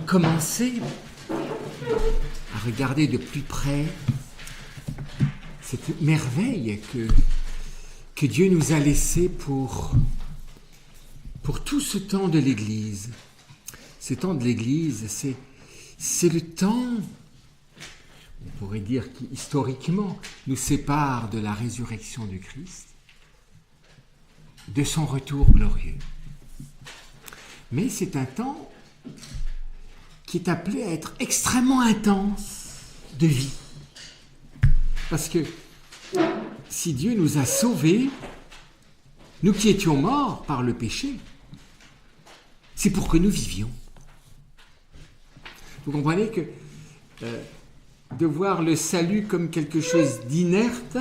commencer à regarder de plus près cette merveille que Dieu nous a laissée pour tout ce temps de l'Église. Ce temps de l'Église, c'est le temps, on pourrait dire, qui historiquement nous sépare de la résurrection du Christ, de son retour glorieux. Mais c'est un temps qui est appelé à être extrêmement intense de vie. Parce que si Dieu nous a sauvés, nous qui étions morts par le péché, c'est pour que nous vivions. Vous comprenez que de voir le salut comme quelque chose d'inerte,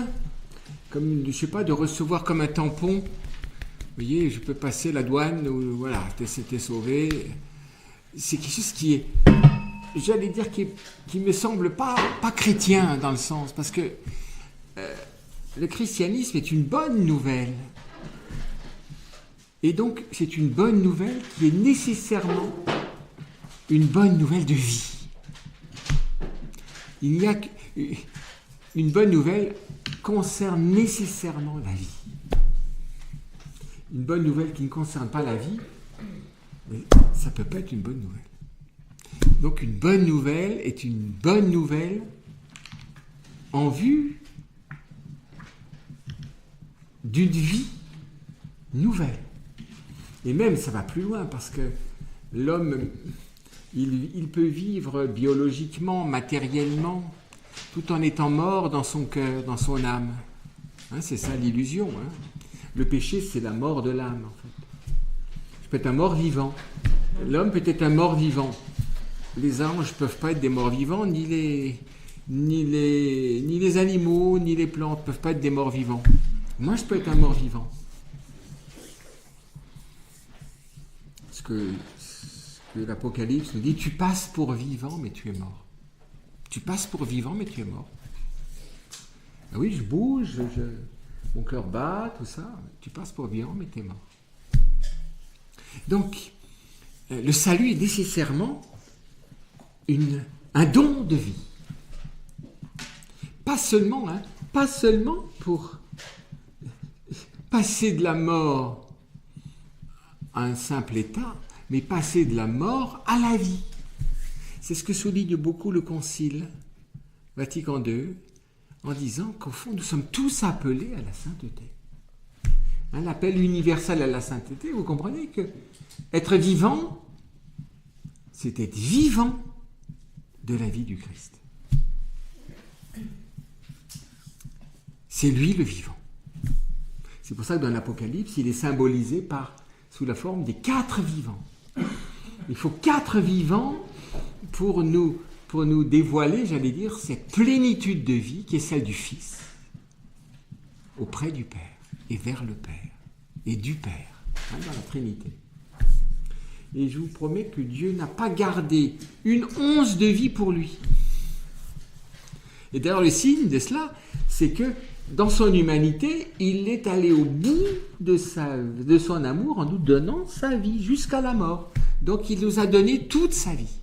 comme, je ne sais pas, de recevoir comme un tampon, vous voyez, je peux passer la douane, ou voilà, t'es sauvé. C'est quelque chose qui est, j'allais dire, qui me semble pas chrétien dans le sens, parce que le christianisme est une bonne nouvelle. Et donc, c'est une bonne nouvelle qui est nécessairement une bonne nouvelle de vie. Il n'y a qu'une bonne nouvelle concerne nécessairement la vie. Une bonne nouvelle qui ne concerne pas la vie, mais ça ne peut pas être une bonne nouvelle. Donc une bonne nouvelle est une bonne nouvelle en vue d'une vie nouvelle. Et même ça va plus loin parce que l'homme, il peut vivre biologiquement, matériellement, tout en étant mort dans son cœur, dans son âme. Hein, c'est ça l'illusion. Hein. Le péché, c'est la mort de l'âme, en fait. Je peux être un mort-vivant. L'homme peut être un mort-vivant. Les anges ne peuvent pas être des morts-vivants, ni les animaux, ni les plantes ne peuvent pas être des morts-vivants. Moi, je peux être un mort-vivant. Ce que l'Apocalypse nous dit, tu passes pour vivant, mais tu es mort. Tu passes pour vivant, mais tu es mort. Ah oui, je bouge, mon cœur bat, tout ça. Tu passes pour vivant, mais tu es mort. Donc, le salut est nécessairement un don de vie. Pas seulement pour passer de la mort à un simple état, mais passer de la mort à la vie. C'est ce que souligne beaucoup le Concile Vatican II, en disant qu'au fond, nous sommes tous appelés à la sainteté. Hein, l'appel universel à la sainteté, vous comprenez que être vivant, c'est être vivant de la vie du Christ. C'est lui le vivant. C'est pour ça que dans l'Apocalypse, il est symbolisé sous la forme des 4 vivants. Il faut 4 vivants pour nous dévoiler, j'allais dire, cette plénitude de vie qui est celle du Fils, auprès du Père, et vers le Père, et du Père, hein, dans la Trinité. Et je vous promets que Dieu n'a pas gardé une once de vie pour lui. Et d'ailleurs, le signe de cela, c'est que dans son humanité, il est allé au bout de son amour en nous donnant sa vie jusqu'à la mort. Donc, il nous a donné toute sa vie.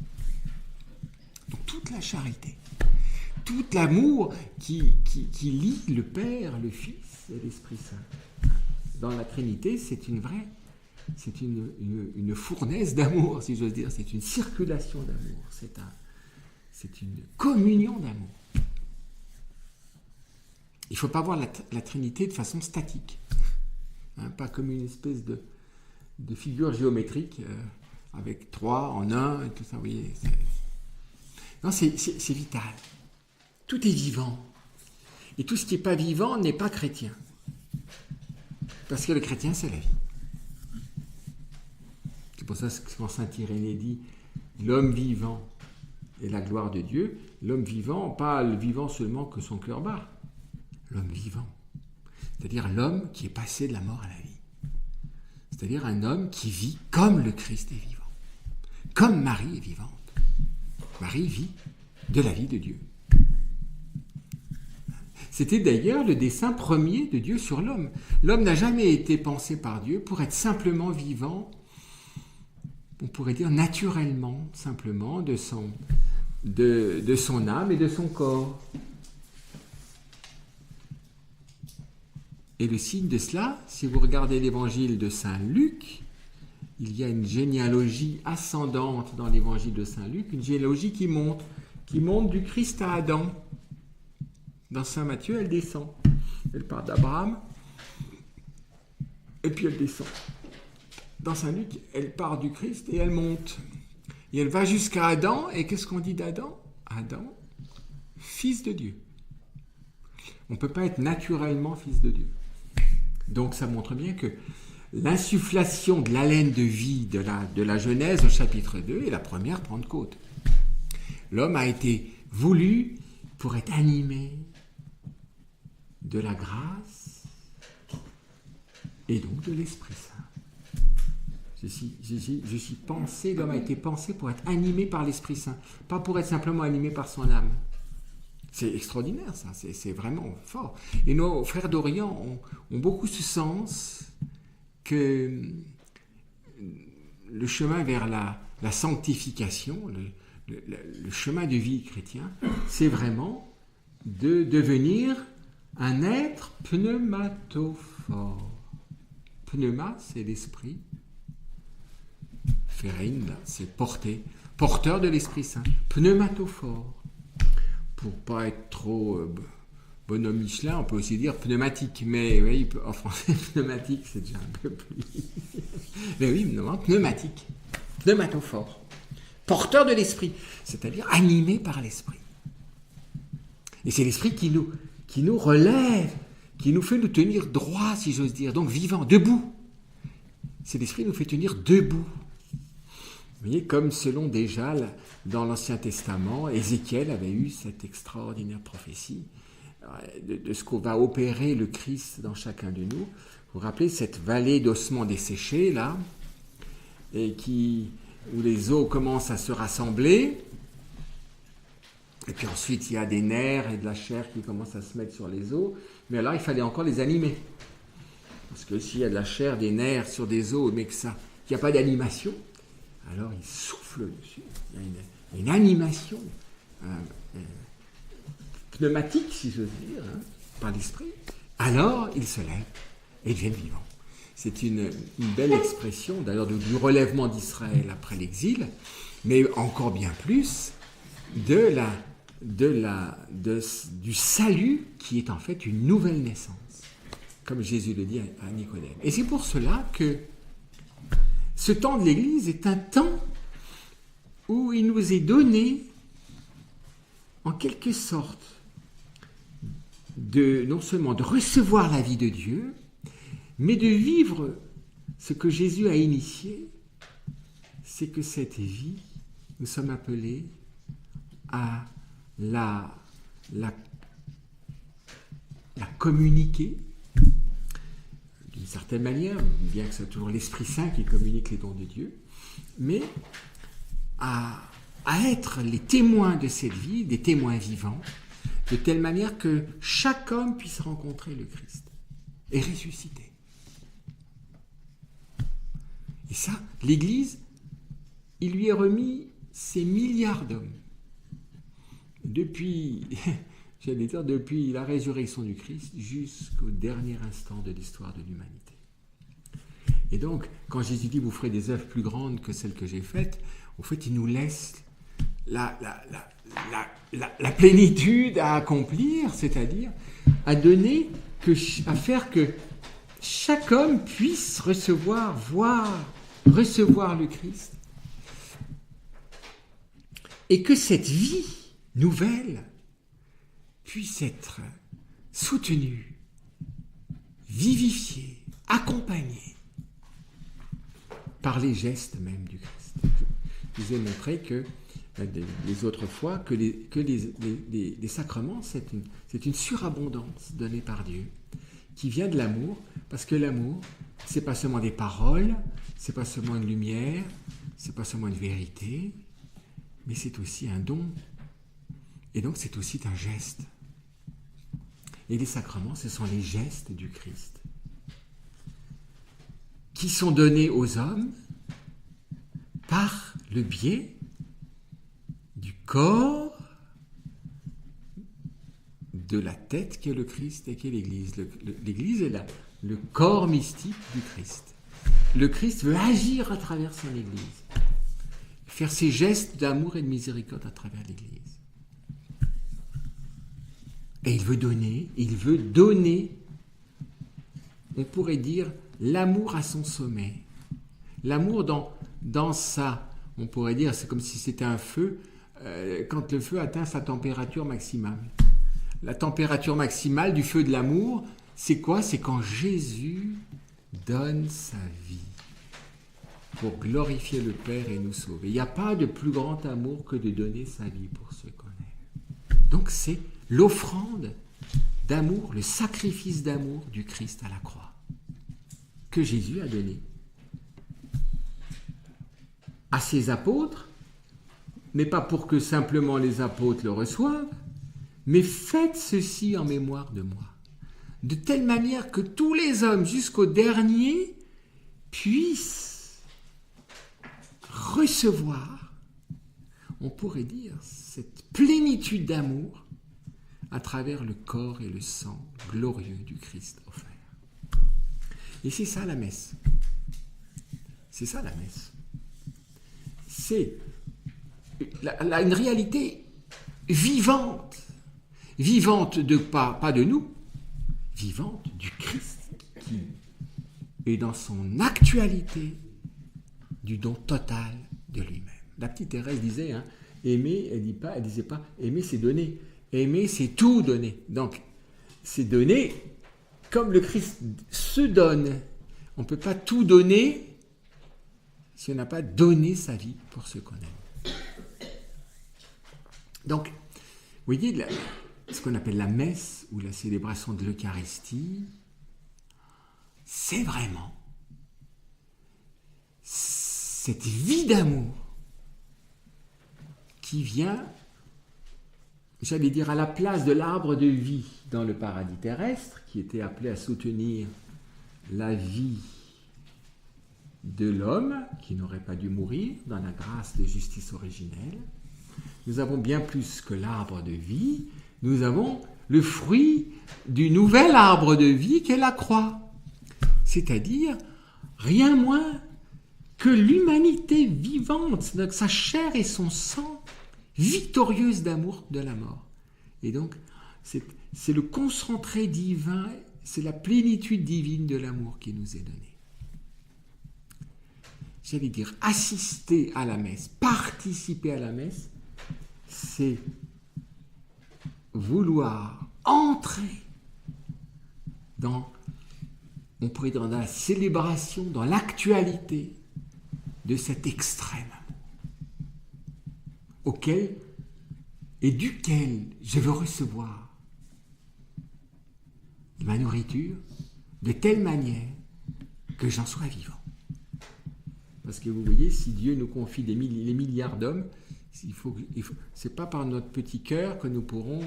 Donc, toute la charité, tout l'amour qui lie le Père, le Fils et l'Esprit Saint. Dans la Trinité, c'est une fournaise d'amour, si j'ose dire. C'est une circulation d'amour. C'est une communion d'amour. Il ne faut pas voir la Trinité de façon statique, hein, pas comme une espèce de figure géométrique avec 3 en 1 et tout ça, vous voyez. Non, c'est vital. Tout est vivant. Et tout ce qui n'est pas vivant n'est pas chrétien. Parce que le chrétien, c'est la vie. C'est pour ça que quand saint Irénée dit « L'homme vivant est la gloire de Dieu », l'homme vivant, pas le vivant seulement que son cœur bat. L'homme vivant, c'est-à-dire l'homme qui est passé de la mort à la vie. C'est-à-dire un homme qui vit comme le Christ est vivant, comme Marie est vivante. Marie vit de la vie de Dieu. C'était d'ailleurs le dessein premier de Dieu sur l'homme. L'homme n'a jamais été pensé par Dieu pour être simplement vivant on pourrait dire naturellement, simplement, de son âme et de son corps. Et le signe de cela, si vous regardez l'évangile de Saint Luc, il y a une généalogie ascendante dans l'évangile de Saint Luc, une généalogie qui monte du Christ à Adam. Dans Saint Matthieu, elle descend. Elle part d'Abraham, et puis elle descend. Dans Saint Luc, elle part du Christ et elle monte. Et elle va jusqu'à Adam, et qu'est-ce qu'on dit d'Adam ? Adam, fils de Dieu. On ne peut pas être naturellement fils de Dieu. Donc ça montre bien que l'insufflation de l'haleine de vie de la Genèse au chapitre 2 est la première Pentecôte. L'homme a été voulu pour être animé de la grâce et donc de l'Esprit Saint. Je suis pensé, l'homme a été pensé pour être animé par l'Esprit Saint, pas pour être simplement animé par son âme. C'est extraordinaire ça, c'est vraiment fort. Et nos frères d'Orient ont beaucoup ce sens que le chemin vers la sanctification, le chemin de vie chrétien, c'est vraiment de devenir un être pneumatophore. Pneuma, c'est l'esprit. Phérein, c'est porteur de l'Esprit Saint. Pneumatophore. Pour pas être trop bonhomme Michelin, on peut aussi dire pneumatique. Mais oui, en français, pneumatique, c'est déjà un peu plus... Mais oui, non, pneumatique. Pneumatophore. Porteur de l'Esprit, c'est-à-dire animé par l'Esprit. Et c'est l'Esprit qui nous relève, qui nous fait nous tenir droit, si j'ose dire, donc vivant, debout. C'est l'Esprit qui nous fait tenir debout. Vous voyez, comme selon déjà, dans l'Ancien Testament, Ézéchiel avait eu cette extraordinaire prophétie de ce qu'on va opérer le Christ dans chacun de nous. Vous vous rappelez cette vallée d'ossements desséchés, là, et où les os commencent à se rassembler, et puis ensuite il y a des nerfs et de la chair qui commencent à se mettre sur les os, mais alors il fallait encore les animer. Parce que s'il y a de la chair, des nerfs sur des os, mais qu'il n'y a pas d'animation, alors il souffle dessus. Il y a une animation pneumatique, si j'ose dire, par l'esprit. Alors il se lève et devient vivant. C'est une belle expression, d'ailleurs, du relèvement d'Israël après l'exil, mais encore bien plus du salut qui est en fait une nouvelle naissance, comme Jésus le dit à Nicodème. Et c'est pour cela que ce temps de l'Église est un temps où il nous est donné, en quelque sorte, non seulement de recevoir la vie de Dieu, mais de vivre ce que Jésus a initié, c'est que cette vie, nous sommes appelés à la communiquer d'une certaine manière, bien que ce soit toujours l'Esprit Saint qui communique les dons de Dieu, mais à être les témoins de cette vie, des témoins vivants, de telle manière que chaque homme puisse rencontrer le Christ et ressusciter. Et ça, l'Église, il lui est remis ces milliards d'hommes. Depuis la résurrection du Christ jusqu'au dernier instant de l'histoire de l'humanité. Et donc, quand Jésus dit « vous ferez des œuvres plus grandes que celles que j'ai faites », au fait, il nous laisse la plénitude à accomplir, c'est-à-dire à faire que chaque homme puisse recevoir le Christ, et que cette vie nouvelle puisse être soutenue, vivifiée, accompagnée par les gestes même du Christ. Je vous ai montré que les autres fois que les sacrements, c'est une surabondance donnée par Dieu qui vient de l'amour, parce que l'amour, c'est pas seulement des paroles, c'est pas seulement une lumière, c'est pas seulement une vérité, mais c'est aussi un don. Et donc c'est aussi un geste. Et les sacrements, ce sont les gestes du Christ qui sont donnés aux hommes par le biais du corps de la tête qu'est le Christ et qu'est l'Église. L'Église est le corps mystique du Christ. Le Christ veut agir à travers son Église, faire ses gestes d'amour et de miséricorde à travers l'Église. Et il veut donner, on pourrait dire, l'amour à son sommet. L'amour dans sa, on pourrait dire, c'est comme si c'était un feu, quand le feu atteint sa température maximale. La température maximale du feu de l'amour, c'est quoi? C'est quand Jésus donne sa vie pour glorifier le Père et nous sauver. Il n'y a pas de plus grand amour que de donner sa vie pour ceux qu'on aime. Donc c'est l'offrande d'amour, le sacrifice d'amour du Christ à la croix que Jésus a donné à ses apôtres, mais pas pour que simplement les apôtres le reçoivent, mais faites ceci en mémoire de moi, de telle manière que tous les hommes, jusqu'au dernier, puissent recevoir, on pourrait dire, cette plénitude d'amour à travers le corps et le sang glorieux du Christ offert. Et c'est ça la messe. C'est ça la messe. C'est une réalité vivante de pas de nous, vivante du Christ qui est dans son actualité du don total de lui-même. La petite Thérèse disait, aimer, elle disait pas, aimer c'est donner, aimer c'est tout donner. Donc c'est donner comme le Christ se donne. On ne peut pas tout donner si on n'a pas donné sa vie pour ceux qu'on aime. Donc, vous voyez, ce qu'on appelle la messe ou la célébration de l'Eucharistie, c'est vraiment cette vie d'amour qui vient, j'allais dire, à la place de l'arbre de vie dans le paradis terrestre, qui était appelé à soutenir la vie de l'homme, qui n'aurait pas dû mourir dans la grâce de justice originelle. Nous avons bien plus que l'arbre de vie, nous avons le fruit du nouvel arbre de vie qu'est la croix. C'est-à-dire, rien moins que l'humanité vivante, donc sa chair et son sang, victorieuse d'amour de la mort. Et donc, c'est le concentré divin, c'est la plénitude divine de l'amour qui nous est donnée. J'allais dire, assister à la messe, participer à la messe, c'est vouloir entrer dans, on pourrait dire, dans la célébration, dans l'actualité de cet extrême amour, auquel et duquel je veux recevoir ma nourriture de telle manière que j'en sois vivant. Parce que vous voyez, si Dieu nous confie les milliards d'hommes, c'est pas par notre petit cœur que nous pourrons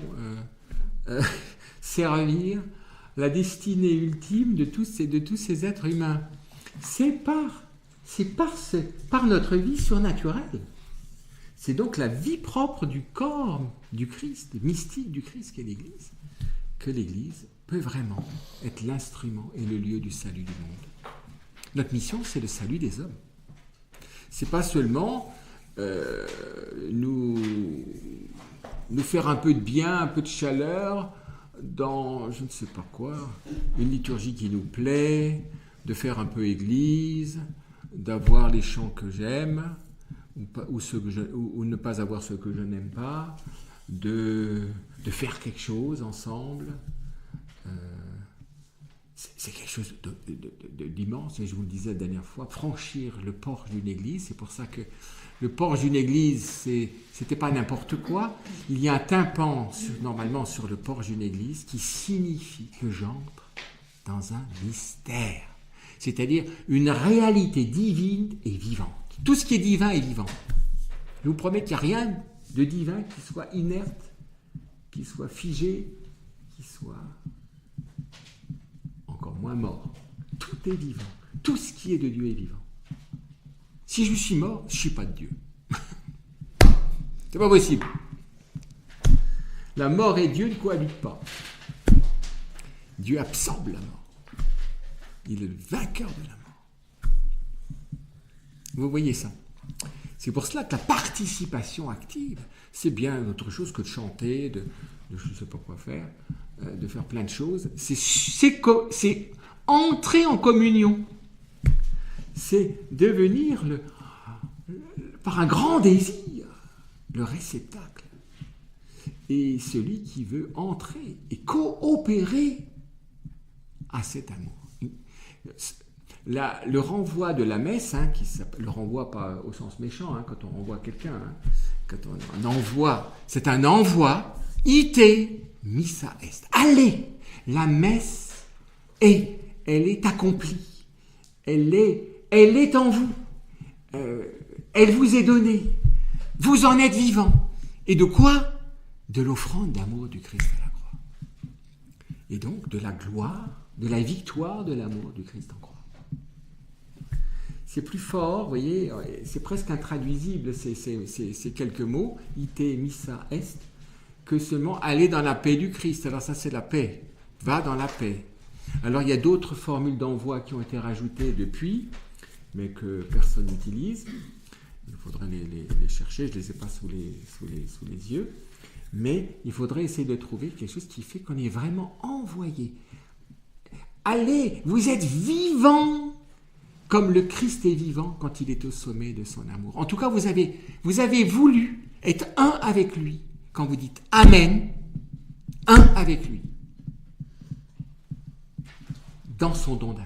servir la destinée ultime de tous ces êtres humains. C'est par notre vie surnaturelle. C'est donc la vie propre du corps du Christ, mystique du Christ qu'est l'Église, que l'Église peut vraiment être l'instrument et le lieu du salut du monde. Notre mission, c'est le salut des hommes. C'est pas seulement nous faire un peu de bien, un peu de chaleur dans, je ne sais pas quoi, une liturgie qui nous plaît, de faire un peu église, d'avoir les chants que j'aime, ou ne pas avoir ceux que je n'aime pas, de faire quelque chose ensemble. C'est quelque chose d'immense, et je vous le disais la dernière fois, franchir le porche d'une église, c'est pour ça que le porche d'une église, c'était pas n'importe quoi. Il y a un tympan, normalement, sur le porche d'une église, qui signifie que j'entre dans un mystère, c'est-à-dire une réalité divine et vivante. Tout ce qui est divin est vivant. Je vous promets qu'il n'y a rien de divin qui soit inerte, qui soit figé, qui soit encore moins mort. Tout est vivant. Tout ce qui est de Dieu est vivant. Si je suis mort, je ne suis pas de Dieu. C'est pas possible. La mort et Dieu ne cohabitent pas. Dieu absorbe la mort. Il est le vainqueur de la mort. Vous voyez ça? C'est pour cela que la participation active, c'est bien autre chose que de chanter, de je ne sais pas quoi faire, de faire plein de choses. C'est entrer en communion. C'est devenir, par un grand désir, le réceptacle. Et celui qui veut entrer et coopérer à cet amour. Le renvoi de la messe, le renvoi pas au sens méchant, quand on renvoie quelqu'un, quand on envoie, c'est un envoi, ite missa est. Allez, la messe elle est accomplie, elle est en vous, elle vous est donnée, vous en êtes vivant. Et de quoi? De l'offrande d'amour du Christ à la croix. Et donc de la gloire, de la victoire de l'amour du Christ en croix. C'est plus fort, vous voyez, c'est presque intraduisible, ces quelques mots, ite missa est, que seulement aller dans la paix du Christ. Alors ça, c'est la paix. Va dans la paix. Alors il y a d'autres formules d'envoi qui ont été rajoutées depuis, mais que personne n'utilise. Il faudrait les chercher, je ne les ai pas sous les yeux. Mais il faudrait essayer de trouver quelque chose qui fait qu'on est vraiment envoyé. Allez, vous êtes vivants comme le Christ est vivant quand il est au sommet de son amour. En tout cas, vous avez voulu être un avec lui. Quand vous dites Amen, un avec lui. Dans son don d'amour.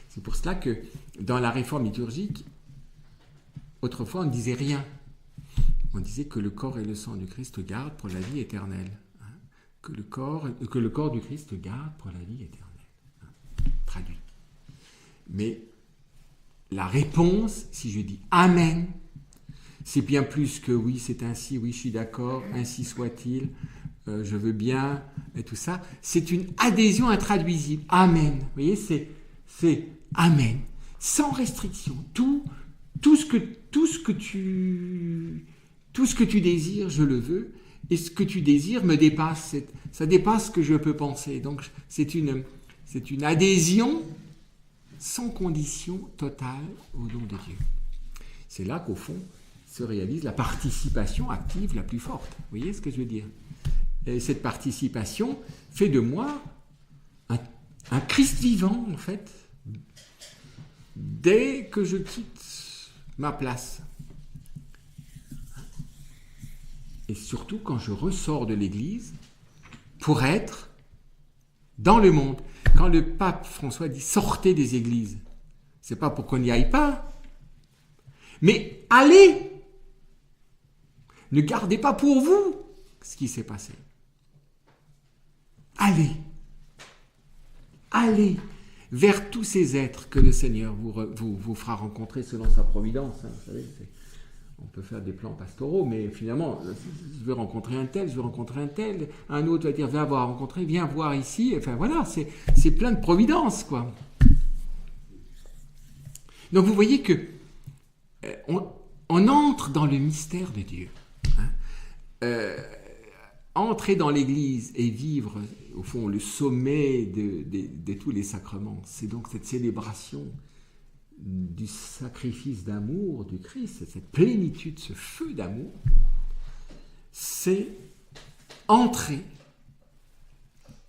C'est pour cela que dans la réforme liturgique, autrefois on ne disait rien. On disait que le corps et le sang du Christ gardent pour la vie éternelle. Que le corps du Christ garde pour la vie éternelle. Traduit. Mais la réponse, si je dis Amen, c'est bien plus que oui, c'est ainsi, oui, je suis d'accord, ainsi soit-il, je veux bien, et tout ça. C'est une adhésion intraduisible. Amen. Vous voyez, c'est Amen. Sans restriction. Tout ce que tu désires, je le veux. Et ce que tu désires me dépasse. Ça dépasse ce que je peux penser. Donc, c'est une adhésion sans condition totale au don de Dieu. C'est là qu'au fond se réalise la participation active la plus forte. Vous voyez ce que je veux dire? Et cette participation fait de moi un Christ vivant, en fait, dès que je quitte ma place. Et surtout quand je ressors de l'Église pour être dans le monde. Quand le pape François dit « sortez des églises », c'est pas pour qu'on n'y aille pas, mais allez. Ne gardez pas pour vous ce qui s'est passé. Allez vers tous ces êtres que le Seigneur vous fera rencontrer selon sa providence. Vous savez, on peut faire des plans pastoraux, mais finalement, je vais rencontrer un tel, un autre va dire, viens voir rencontrer, viens voir ici, enfin voilà, c'est plein de providence, quoi. Donc vous voyez que on entre dans le mystère de Dieu. Entrer dans l'Église et vivre, au fond, le sommet de tous les sacrements, c'est donc cette célébration du sacrifice d'amour du Christ, cette plénitude, ce feu d'amour, c'est entrer.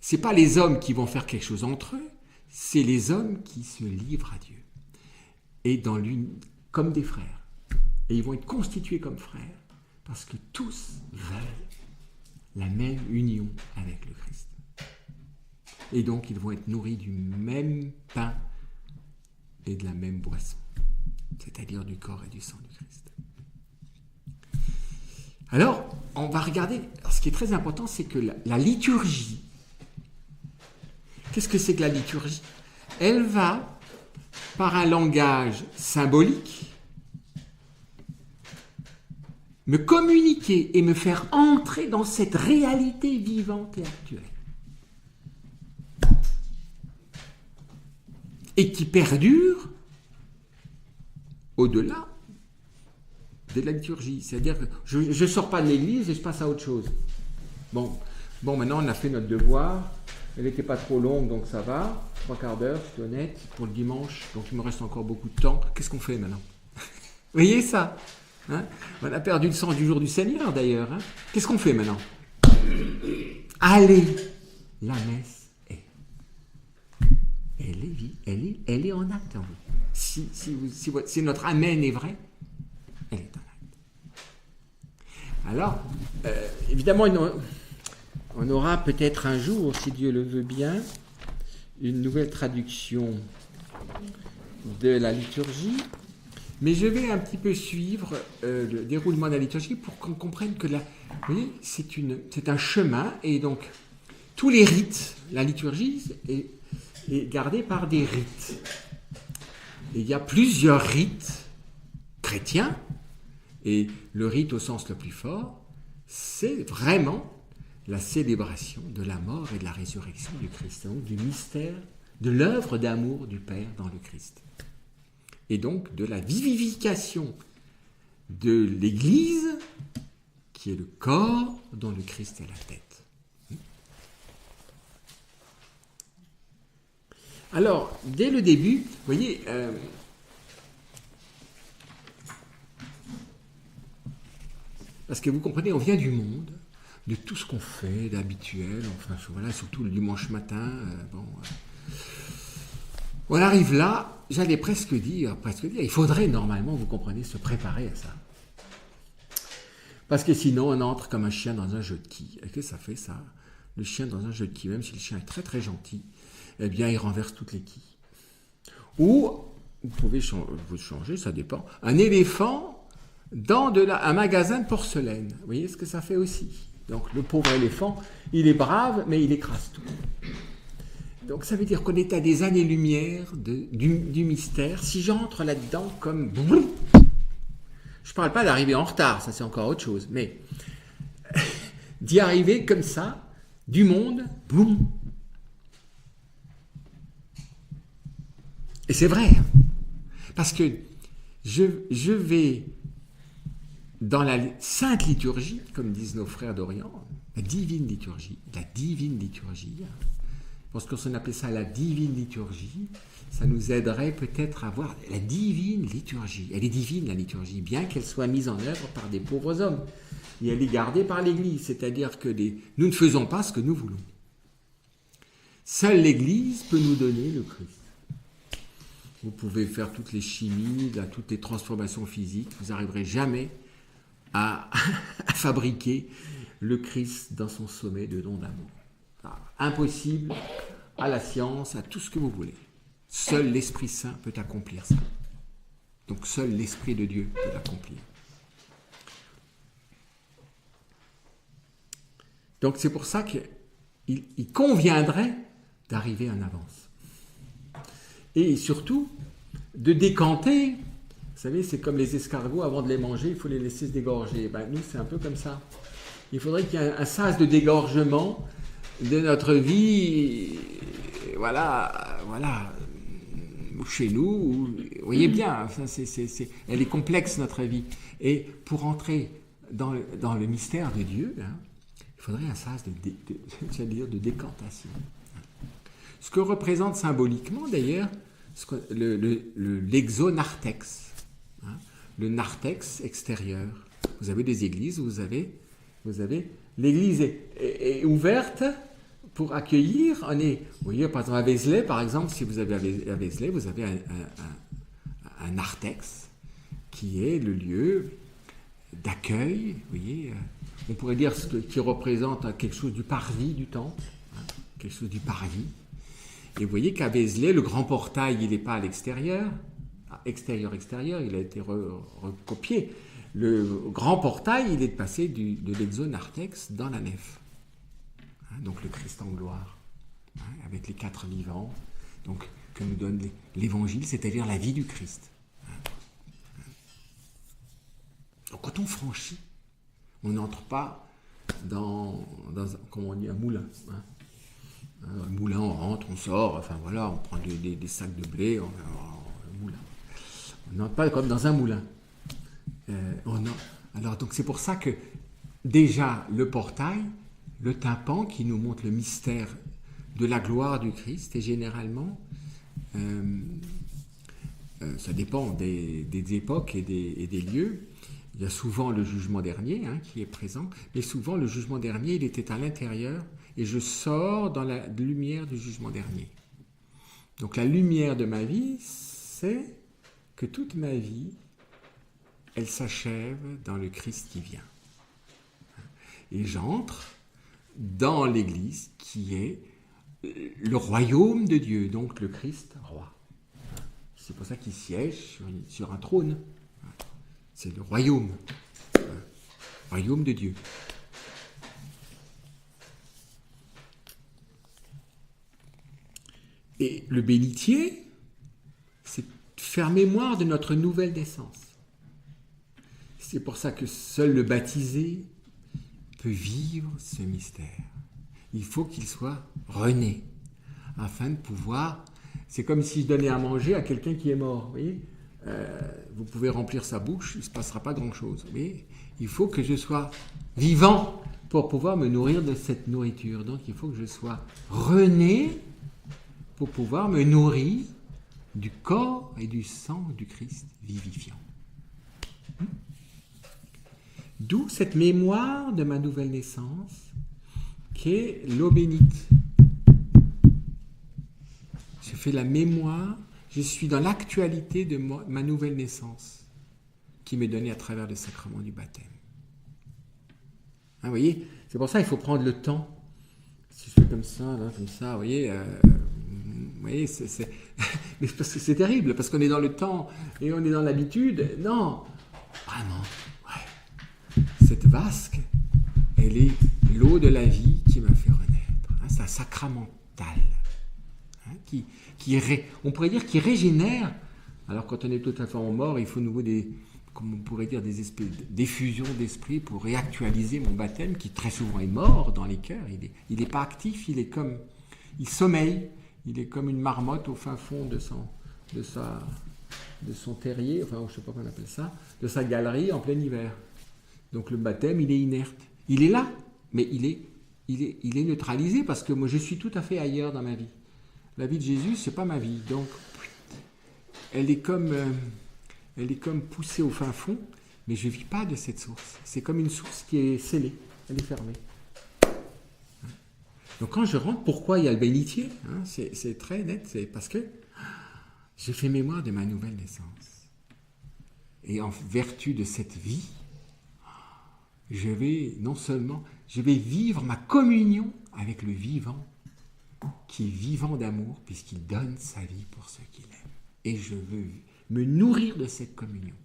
C'est pas les hommes qui vont faire quelque chose entre eux, c'est les hommes qui se livrent à Dieu. Et dans l'une, comme des frères. Et ils vont être constitués comme frères, parce que tous veulent la même union avec le Christ. Et donc ils vont être nourris du même pain et de la même boisson, c'est-à-dire du corps et du sang du Christ. Alors, on va regarder, ce qui est très important, c'est que la liturgie, qu'est-ce que c'est que la liturgie? Elle va, par un langage symbolique, me communiquer et me faire entrer dans cette réalité vivante et actuelle. Et qui perdure au-delà de la liturgie. C'est-à-dire que je ne sors pas de l'église et je passe à autre chose. Bon, maintenant on a fait notre devoir. Elle n'était pas trop longue, donc ça va. 3/4 d'heure, je suis honnête, pour le dimanche. Donc il me reste encore beaucoup de temps. Qu'est-ce qu'on fait maintenant? Vous voyez ça, hein? On a perdu le sens du jour du Seigneur, d'ailleurs. Hein? Qu'est-ce qu'on fait maintenant? Allez, la messe est. Elle est en acte en vous. Si notre Amen est vrai, elle est en acte. Alors, évidemment, on aura peut-être un jour, si Dieu le veut bien, une nouvelle traduction de la liturgie, mais je vais un petit peu suivre le déroulement de la liturgie pour qu'on comprenne que vous voyez, c'est un chemin, et donc tous les rites, la liturgie est gardée par des rites. Et il y a plusieurs rites chrétiens, et le rite au sens le plus fort, c'est vraiment la célébration de la mort et de la résurrection du Christ, donc du mystère, de l'œuvre d'amour du Père dans le Christ. Et donc de la vivification de l'Église, qui est le corps dont le Christ est la tête. Alors, dès le début, vous voyez, parce que vous comprenez, on vient du monde, de tout ce qu'on fait d'habituel, enfin voilà, surtout le dimanche matin, on arrive là, j'allais presque dire, il faudrait normalement, vous comprenez, se préparer à ça. Parce que sinon, on entre comme un chien dans un jeu de quilles. Et qu'est-ce que ça fait, ça? Le chien dans un jeu de quilles, même si le chien est très très gentil, eh bien, il renverse toutes les quilles. Ou, vous pouvez changer, ça dépend, un éléphant dans un magasin de porcelaine. Vous voyez ce que ça fait aussi? Donc, le pauvre éléphant, il est brave, mais il écrase tout. Donc, ça veut dire qu'on est à des années-lumière du mystère. Si j'entre là-dedans comme... Je ne parle pas d'arriver en retard, ça c'est encore autre chose, mais d'y arriver comme ça, du monde, boum. Et c'est vrai, parce que je vais dans la sainte liturgie, comme disent nos frères d'Orient, la divine liturgie, parce qu'on appelait ça la divine liturgie, ça nous aiderait peut-être à voir la divine liturgie. Elle est divine, la liturgie, bien qu'elle soit mise en œuvre par des pauvres hommes. Et elle est gardée par l'Église, c'est-à-dire que nous ne faisons pas ce que nous voulons. Seule l'Église peut nous donner le Christ. Vous pouvez faire toutes les chimies, toutes les transformations physiques, vous n'arriverez jamais à fabriquer le Christ dans son sommet de don d'amour. Impossible à la science, à tout ce que vous voulez. Seul l'Esprit Saint peut accomplir ça. Donc seul l'Esprit de Dieu peut l'accomplir. Donc c'est pour ça qu'il conviendrait d'arriver en avance. Et surtout, de décanter. Vous savez, c'est comme les escargots, avant de les manger, il faut les laisser se dégorger. Nous, c'est un peu comme ça. Il faudrait qu'il y ait un sas de dégorgement de notre vie, voilà, chez nous. Vous voyez bien, elle est complexe, notre vie. Et pour entrer dans le mystère de Dieu, il faudrait un sas de décantation. Ce que représente symboliquement, d'ailleurs, l'exonarthex, le narthex extérieur. Vous avez des églises où vous avez l'église est ouverte pour accueillir. Vous voyez, par exemple, à Vézelay, par exemple, si vous avez à Vézelay, vous avez un narthex qui est le lieu d'accueil. Vous voyez, on pourrait dire qui représente quelque chose du parvis du temple, quelque chose du parvis. Et vous voyez qu'à Vézelay, le grand portail, il n'est pas à l'extérieur, extérieur, il a été recopié. Le grand portail, il est passé de l'exonarthex dans la nef. Donc le Christ en gloire, avec les 4 vivants, donc que nous donne l'Évangile, c'est-à-dire la vie du Christ. Donc quand on franchit, on n'entre pas dans comment on dit, un moulin. Un moulin, on rentre, on sort, enfin voilà, on prend des sacs de blé, un moulin. On n'entre pas comme dans un moulin. Alors, donc c'est pour ça que déjà le portail, le tympan qui nous montre le mystère de la gloire du Christ, et généralement, ça dépend des époques et des lieux. Il y a souvent le jugement dernier qui est présent, mais souvent le jugement dernier, il était à l'intérieur, et je sors dans la lumière du jugement dernier. Donc la lumière de ma vie, c'est que toute ma vie, elle s'achève dans le Christ qui vient. Et j'entre dans l'Église qui est le royaume de Dieu, donc le Christ roi. C'est pour ça qu'il siège sur un trône. C'est le royaume de Dieu. Et le bénitier, c'est faire mémoire de notre nouvelle naissance. C'est pour ça que seul le baptisé peut vivre ce mystère. Il faut qu'il soit rené, afin de pouvoir... C'est comme si je donnais à manger à quelqu'un qui est mort. Vous voyez, vous pouvez remplir sa bouche, il ne se passera pas grand-chose. Mais il faut que je sois vivant pour pouvoir me nourrir de cette nourriture. Donc il faut que je sois rené pour pouvoir me nourrir du corps et du sang du Christ vivifiant. D'où cette mémoire de ma nouvelle naissance, qui est l'eau bénite. Je fais la mémoire, je suis dans l'actualité de ma nouvelle naissance, qui m'est donnée à travers le sacrement du baptême. Vous voyez, c'est pour ça qu'il faut prendre le temps. Si je fais comme ça, vous voyez, mais parce que c'est terrible, parce qu'on est dans le temps et on est dans l'habitude. Non, vraiment, cette vasque, elle est l'eau de la vie qui m'a fait renaître. C'est un sacramental on pourrait dire qui régénère. Alors quand on est tout à fait mort, il faut nouveau comme on pourrait dire, des espèces d'effusions d'esprit pour réactualiser mon baptême qui très souvent est mort dans les cœurs. Il n'est pas actif, il sommeille, il est comme une marmotte au fin fond de son terrier, enfin je ne sais pas comment on appelle ça, de sa galerie en plein hiver. Donc le baptême, il est inerte. Il est là, mais il est neutralisé parce que moi je suis tout à fait ailleurs dans ma vie. La vie de Jésus, c'est pas ma vie, donc elle est comme poussée au fin fond, mais je ne vis pas de cette source. C'est comme une source qui est scellée, elle est fermée. Donc quand je rentre, pourquoi il y a le bénitier, c'est très net, c'est parce que j'ai fait mémoire de ma nouvelle naissance. Et en vertu de cette vie, je vais vivre ma communion avec le vivant, qui est vivant d'amour, puisqu'il donne sa vie pour ceux qu'il aime. Et je veux me nourrir de cette communion.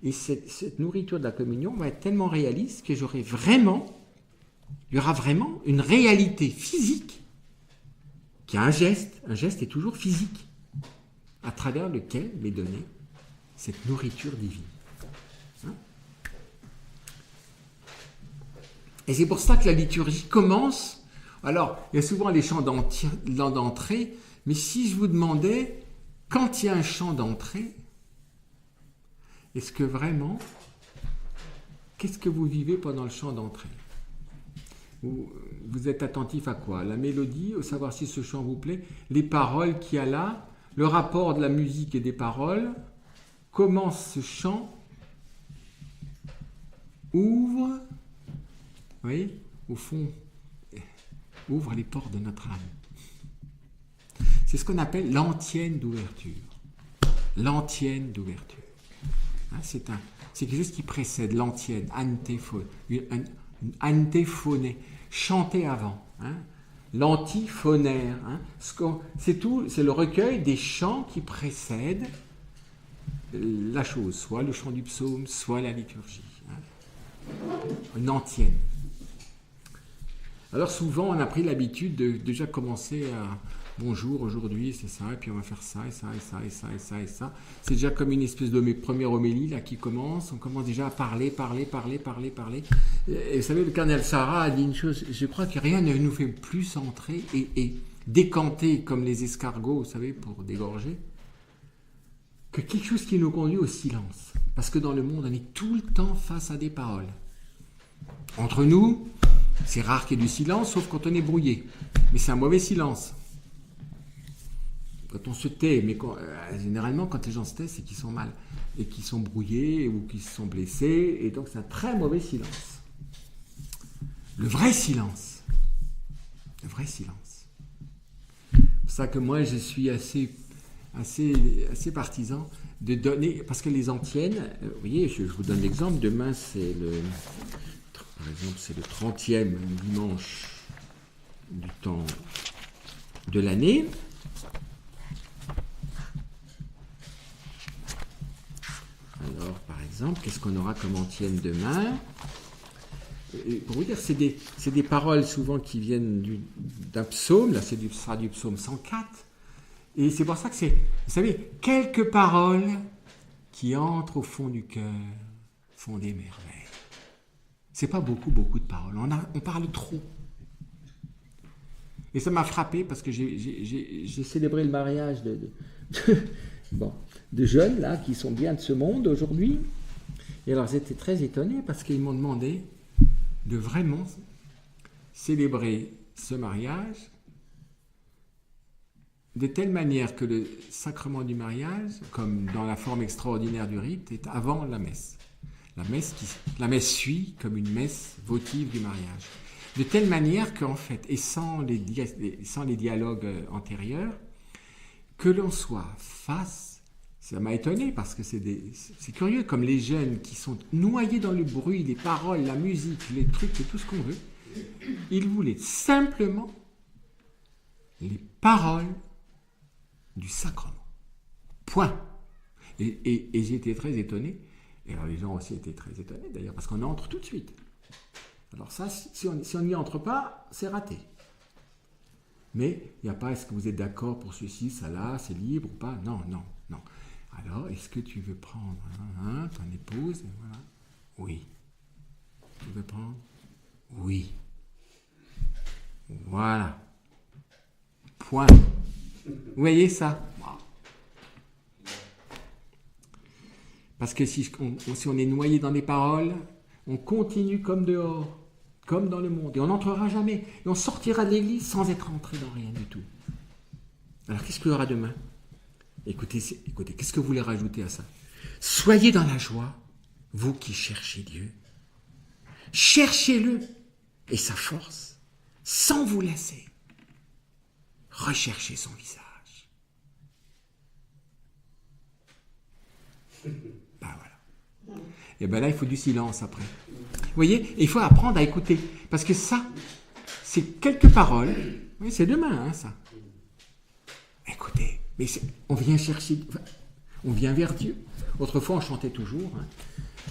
Et cette nourriture de la communion va être tellement réaliste que il y aura vraiment une réalité physique, qui a un geste est toujours physique, à travers lequel m'est donnée cette nourriture divine. Et c'est pour ça que la liturgie commence. Alors, il y a souvent les chants d'entrée, mais si je vous demandais, quand il y a un chant d'entrée, est-ce que vraiment, qu'est-ce que vous vivez pendant le chant d'entrée ? Vous êtes attentif à quoi ? La mélodie, au savoir si ce chant vous plaît, les paroles qu'il y a là, le rapport de la musique et des paroles, comment ce chant ouvre, vous voyez, au fond, ouvre les portes de notre âme. C'est ce qu'on appelle l'antienne d'ouverture. L'antienne d'ouverture. C'est quelque chose qui précède l'antienne, antéphoné, chanter avant. L'antiphonaire. C'est le recueil des chants qui précèdent la chose, soit le chant du psaume, soit la liturgie. Une antienne. Alors souvent, on a pris l'habitude de déjà commencer à bonjour, aujourd'hui, c'est ça, et puis on va faire ça, et ça, et ça, et ça, et ça, et ça. C'est déjà comme une espèce de première homélie là, qui commence. On commence déjà à parler. Et vous savez, le cardinal Sarah a dit une chose, je crois que rien ne nous fait plus entrer et décanter comme les escargots, vous savez, pour dégorger, que quelque chose qui nous conduit au silence. Parce que dans le monde, on est tout le temps face à des paroles. Entre nous, c'est rare qu'il y ait du silence, sauf quand on est brouillé. Mais c'est un mauvais silence. Quand on se tait, mais généralement, quand les gens se taisent, c'est qu'ils sont mal. Et qu'ils sont brouillés ou qu'ils se sont blessés. Et donc, c'est un très mauvais silence. Le vrai silence. Le vrai silence. C'est pour ça que moi, je suis assez partisan de donner, parce que les antiennes, vous voyez, je vous donne l'exemple, demain par exemple, c'est le 30e dimanche du temps de l'année. Alors, par exemple, qu'est-ce qu'on aura comme antienne demain? Et pour vous dire, c'est des paroles souvent qui viennent d'un psaume, là ça sera du psaume 104. Et c'est pour ça que c'est, vous savez, quelques paroles qui entrent au fond du cœur font des merveilles. C'est pas beaucoup de paroles. On parle trop. Et ça m'a frappé parce que j'ai célébré le mariage de jeunes là qui sont bien de ce monde aujourd'hui. Et alors j'étais très étonné parce qu'ils m'ont demandé de vraiment célébrer ce mariage de telle manière que le sacrement du mariage, comme dans la forme extraordinaire du rite, est avant la messe. La messe suit comme une messe votive du mariage. De telle manière qu'en fait, et sans les dialogues antérieurs, que l'on soit face, ça m'a étonné parce que c'est curieux, comme les jeunes qui sont noyés dans le bruit, les paroles, la musique, les trucs et tout ce qu'on veut, ils voulaient simplement les paroles du sacrement. Point. Et j'ai été très étonné. Et alors les gens aussi étaient très étonnés d'ailleurs, parce qu'on entre tout de suite. Alors ça, si on n'y entre pas, c'est raté. Mais il n'y a pas, est-ce que vous êtes d'accord pour ceci, ça là, c'est libre ou pas? Non. Alors, est-ce que tu veux prendre ton épouse? Voilà. Oui. Tu veux prendre? Oui. Voilà. Point. Vous voyez ça? Parce que si on est noyé dans les paroles, on continue comme dehors, comme dans le monde. Et on n'entrera jamais. Et on sortira de l'église sans être entré dans rien du tout. Alors qu'est-ce qu'il y aura demain? Écoutez, qu'est-ce que vous voulez rajouter à ça? Soyez dans la joie, vous qui cherchez Dieu. Cherchez-le et sa force, sans vous lasser. Recherchez son visage. Ben voilà. Et ben là, il faut du silence après. Vous voyez, et il faut apprendre à écouter. Parce que ça, c'est quelques paroles. Oui, c'est demain, ça. Écoutez, mais on vient chercher, on vient vers Dieu. Autrefois, on chantait toujours,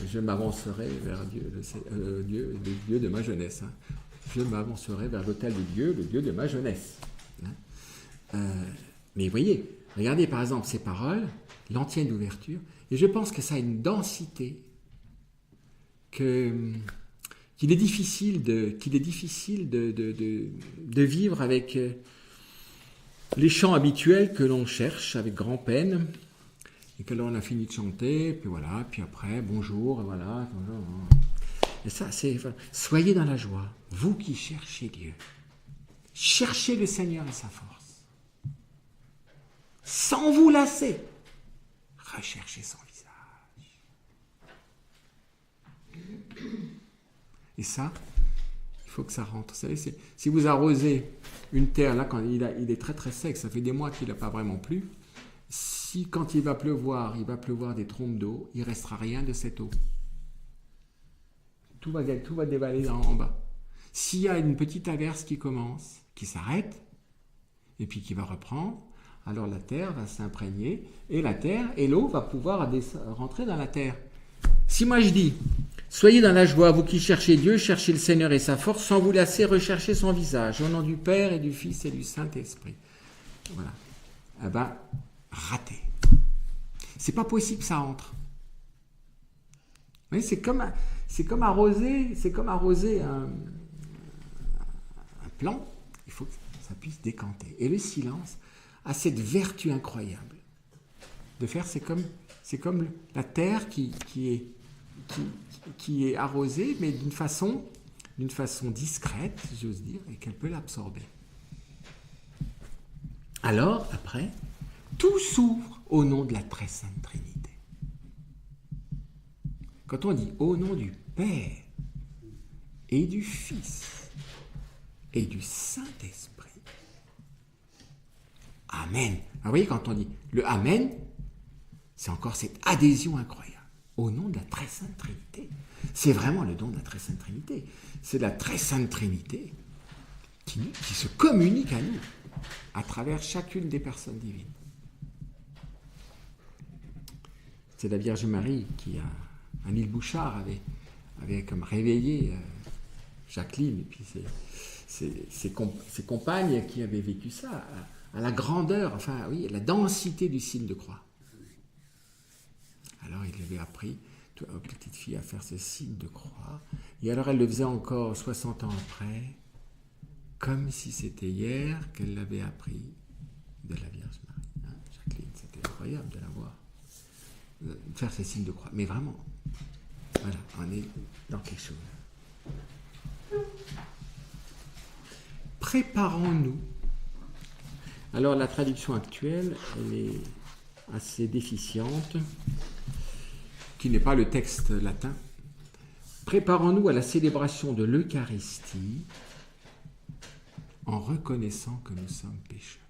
je m'avancerai vers Dieu, le Dieu de ma jeunesse. Je m'avancerai vers l'autel de Dieu, le Dieu de ma jeunesse. Mais vous voyez, regardez par exemple ces paroles, l'antienne d'ouverture, et je pense que ça a une densité qu'il est difficile de vivre avec les chants habituels que l'on cherche avec grand-peine et que l'on a fini de chanter, puis voilà, puis après, bonjour, voilà. Et ça, c'est... Soyez dans la joie, vous qui cherchez Dieu. Cherchez le Seigneur et sa force. Sans vous lasser. Recherchez son visage. Et ça, il faut que ça rentre. Vous savez, si vous arrosez une terre, là, quand il est très très sec, ça fait des mois qu'il n'a pas vraiment plu, si quand il va pleuvoir des trompes d'eau, il ne restera rien de cette eau. Tout va dévaler en bas. S'il y a une petite averse qui commence, qui s'arrête, et puis qui va reprendre, alors la terre va s'imprégner, et l'eau va pouvoir rentrer dans la terre. Si moi je dis, soyez dans la joie, vous qui cherchez Dieu, cherchez le Seigneur et sa force, sans vous lasser, recherchez son visage, au nom du Père et du Fils et du Saint-Esprit. Voilà. Eh ben, raté. C'est pas possible que ça entre. Vous voyez, c'est comme arroser un plant. Il faut que ça puisse décanter. Et le silence a cette vertu incroyable de faire, c'est comme la terre qui est arrosée, mais d'une façon discrète, si j'ose dire, et qu'elle peut l'absorber. Alors, après, tout s'ouvre au nom de la très sainte Trinité. Quand on dit au nom du Père et du Fils et du Saint-Esprit, Amen. Alors, vous voyez, quand on dit le Amen, c'est encore cette adhésion incroyable. Au nom de la très sainte Trinité. C'est vraiment le don de la très sainte Trinité. C'est la très sainte Trinité qui se communique à nous à travers chacune des personnes divines. C'est la Vierge Marie qui, Anil Bouchard, avait comme réveillé Jacqueline et puis ses compagnes qui avaient vécu ça à la grandeur, enfin oui, à la densité du signe de croix. Alors il avait appris aux petites filles à faire ce signe de croix. Et alors elle le faisait encore 60 ans après, comme si c'était hier qu'elle l'avait appris de la Vierge Marie. Jacqueline, c'était incroyable de la voir faire ce signe de croix. Mais vraiment, voilà, on est dans quelque chose. Préparons-nous. Alors la traduction actuelle, elle est assez déficiente, qui n'est pas le texte latin. Préparons-nous à la célébration de l'Eucharistie en reconnaissant que nous sommes pécheurs.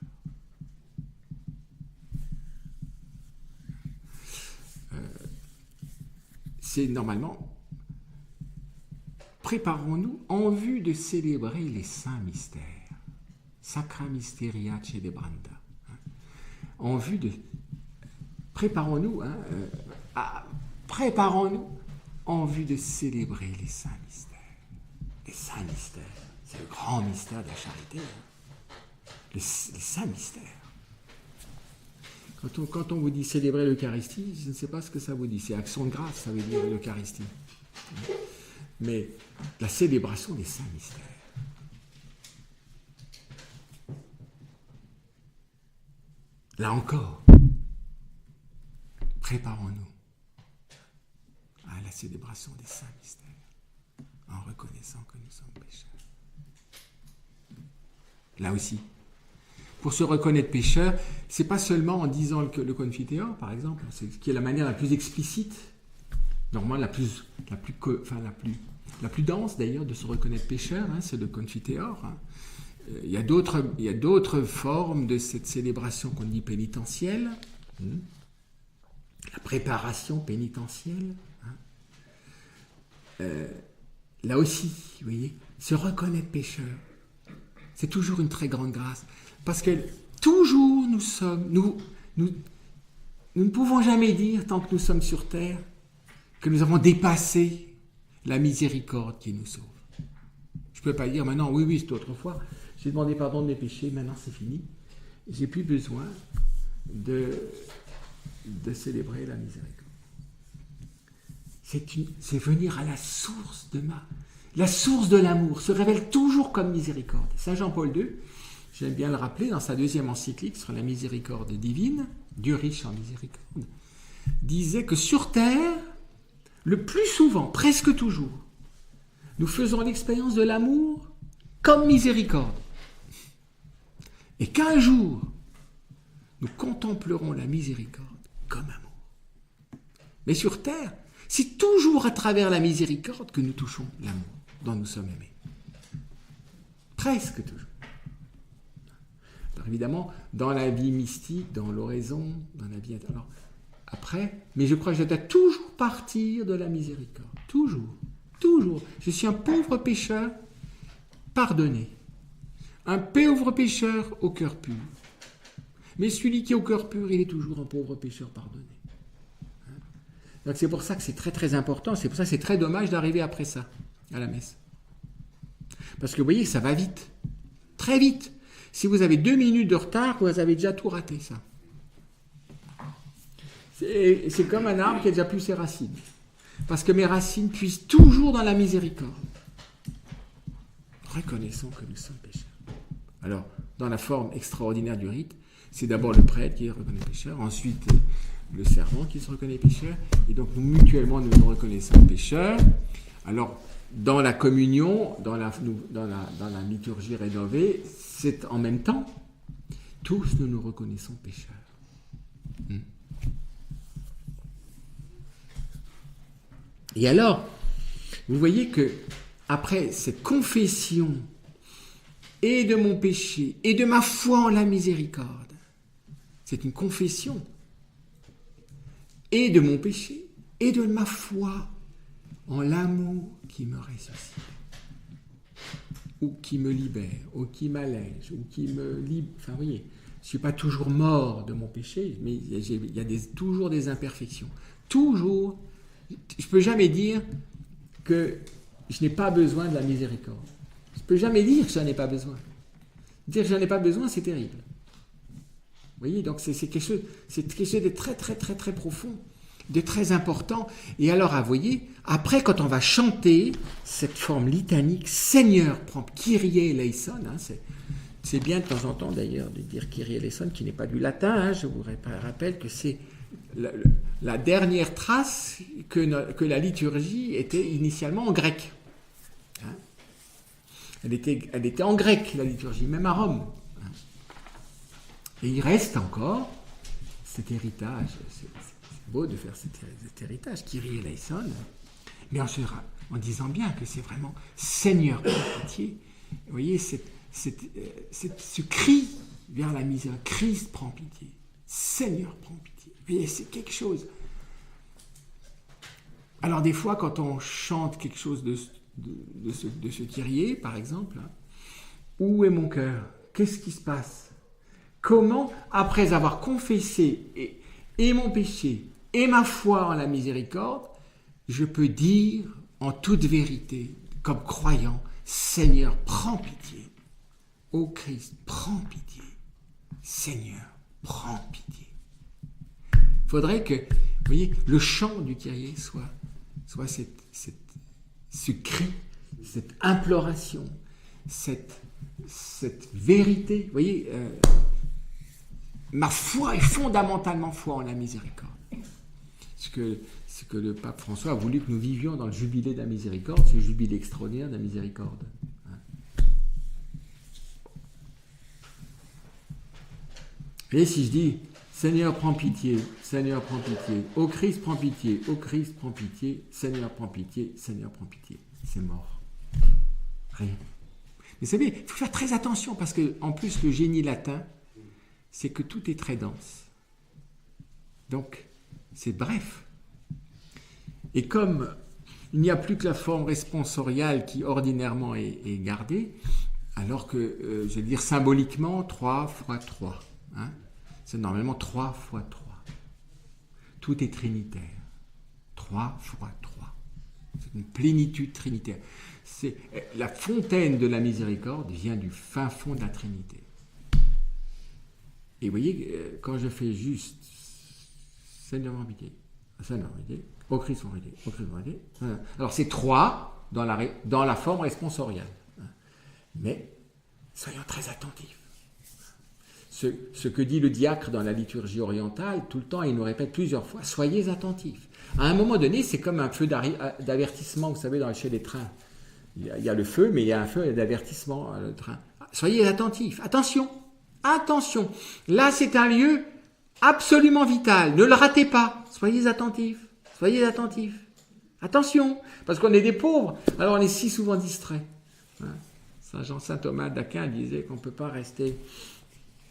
C'est normalement, préparons-nous en vue de célébrer les saints mystères. Sacra Mysteria Celebranda. En vue de... Préparons-nous en vue de célébrer les saints mystères. Les saints mystères, c'est le grand mystère de la charité. Les saints mystères. Quand on vous dit célébrer l'Eucharistie, je ne sais pas ce que ça vous dit. C'est action de grâce, ça veut dire l'Eucharistie. Mais la célébration des saints mystères. Là encore, préparons-nous à la célébration des saints mystères en reconnaissant que nous sommes pécheurs. Là aussi, pour se reconnaître pécheur, c'est pas seulement en disant le Confiteor, par exemple, c'est qui est la manière la plus explicite, normalement la plus dense d'ailleurs de se reconnaître pécheur, c'est le Confiteor. Il y a d'autres formes de cette célébration qu'on dit pénitentielle, la préparation pénitentielle. Là aussi, vous voyez, se reconnaître pécheur, c'est toujours une très grande grâce. Parce que toujours nous ne pouvons jamais dire, tant que nous sommes sur terre, que nous avons dépassé la miséricorde qui nous sauve. Je ne peux pas dire maintenant, oui, c'était autrefois, j'ai demandé pardon de mes péchés, maintenant c'est fini. J'ai plus besoin de célébrer la miséricorde. C'est venir à la source la source de l'amour se révèle toujours comme miséricorde. Saint Jean-Paul II, j'aime bien le rappeler dans sa deuxième encyclique sur la miséricorde divine, Dieu riche en miséricorde, disait que sur terre, le plus souvent, presque toujours, nous faisons l'expérience de l'amour comme miséricorde. Et qu'un jour, nous contemplerons la miséricorde comme amour. Mais sur terre, c'est toujours à travers la miséricorde que nous touchons l'amour dont nous sommes aimés. Presque toujours. Alors évidemment, dans la vie mystique, dans l'oraison, dans la vie... Alors, après, mais je crois que je dois toujours partir de la miséricorde. Toujours. Je suis un pauvre pécheur pardonné. Un pauvre pécheur au cœur pur. Mais celui qui est au cœur pur, il est toujours un pauvre pécheur pardonné. Donc c'est pour ça que c'est très très important, c'est pour ça que c'est très dommage d'arriver après ça, à la messe. Parce que vous voyez, ça va vite, très vite. Si vous avez 2 minutes de retard, vous avez déjà tout raté, ça. C'est comme un arbre qui a déjà plus ses racines. Parce que mes racines puissent toujours dans la miséricorde. Reconnaissons que nous sommes pécheurs. Alors, dans la forme extraordinaire du rite, C'est d'abord le prêtre qui reconnaît pécheur, ensuite le servant qui se reconnaît pécheur, et donc mutuellement nous nous reconnaissons pécheurs. Alors, dans la communion, dans la liturgie rénovée, c'est en même temps, tous nous nous reconnaissons pécheurs. Et alors, vous voyez que après cette confession et de mon péché et de ma foi en la miséricorde, c'est une confession et de mon péché et de ma foi en l'amour qui me ressuscite, ou qui me libère, ou qui m'allège, ou qui me libère. Enfin, vous voyez, je ne suis pas toujours mort de mon péché, mais il y a toujours des imperfections. Toujours. Je ne peux jamais dire que je n'ai pas besoin de la miséricorde. Je ne peux jamais dire que je n'en ai pas besoin. Dire que je n'en ai pas besoin, c'est terrible. Vous voyez, donc c'est quelque chose de très, très, très, très profond, de très important. Et alors, vous voyez, après, quand on va chanter cette forme litanique, Seigneur, prends Kyrie eleison, c'est bien de temps en temps d'ailleurs de dire Kyrie eleison, qui n'est pas du latin, je vous rappelle que c'est la dernière trace que la liturgie était initialement en grec. Elle était en grec, la liturgie, même à Rome. Et il reste encore cet héritage. C'est beau de faire cet héritage, Kyrie eleison, mais en disant bien que c'est vraiment Seigneur, prends pitié. Vous voyez, ce cri vers la misère, Christ, prends pitié. Seigneur, prends pitié. Vous voyez, c'est quelque chose. Alors des fois, quand on chante quelque chose de ce Kyrie, par exemple, où est mon cœur? Qu'est-ce qui se passe? Comment, après avoir confessé et mon péché et ma foi en la miséricorde, je peux dire en toute vérité, comme croyant, Seigneur, prends pitié. Ô Christ, prends pitié. Seigneur, prends pitié. Il faudrait que, vous voyez, le chant du Kyrie soit ce cri, cette imploration, cette vérité. Vous voyez, ma foi est fondamentalement foi en la miséricorde. Ce que le pape François a voulu que nous vivions dans le jubilé de la miséricorde, ce jubilé extraordinaire de la miséricorde. Et si je dis Seigneur, prends pitié, Seigneur, prends pitié, ô Christ, prends pitié, ô Christ, prends pitié, Seigneur, prends pitié, Seigneur, prends pitié, c'est mort. Rien. Mais vous savez, il faut faire très attention parce que, en plus, le génie latin, c'est que tout est très dense. Donc, c'est bref. Et comme il n'y a plus que la forme responsoriale qui ordinairement est gardée, alors que, je veux dire symboliquement, 3 fois 3. C'est normalement 3 fois 3. Tout est trinitaire. 3 fois 3. C'est une plénitude trinitaire. C'est, la fontaine de la miséricorde vient du fin fond de la Trinité. Et vous voyez, quand je fais juste Seigneur, prends pitié, Seigneur, prends pitié, ô Christ, prends pitié, ô Christ, prends pitié. Alors c'est 3 dans la forme responsoriale. Mais soyons très attentifs. Ce que dit le diacre dans la liturgie orientale, tout le temps, il nous répète plusieurs fois, soyez attentifs. À un moment donné, c'est comme un feu d'avertissement, vous savez, chez les trains. Il y a le feu, mais il y a un feu d'avertissement, le train. Soyez attentifs. Attention, attention. Là, c'est un lieu absolument vital. Ne le ratez pas. Soyez attentifs. Soyez attentifs. Attention, parce qu'on est des pauvres, alors on est si souvent distraits. Saint Thomas d'Aquin disait qu'on ne peut pas rester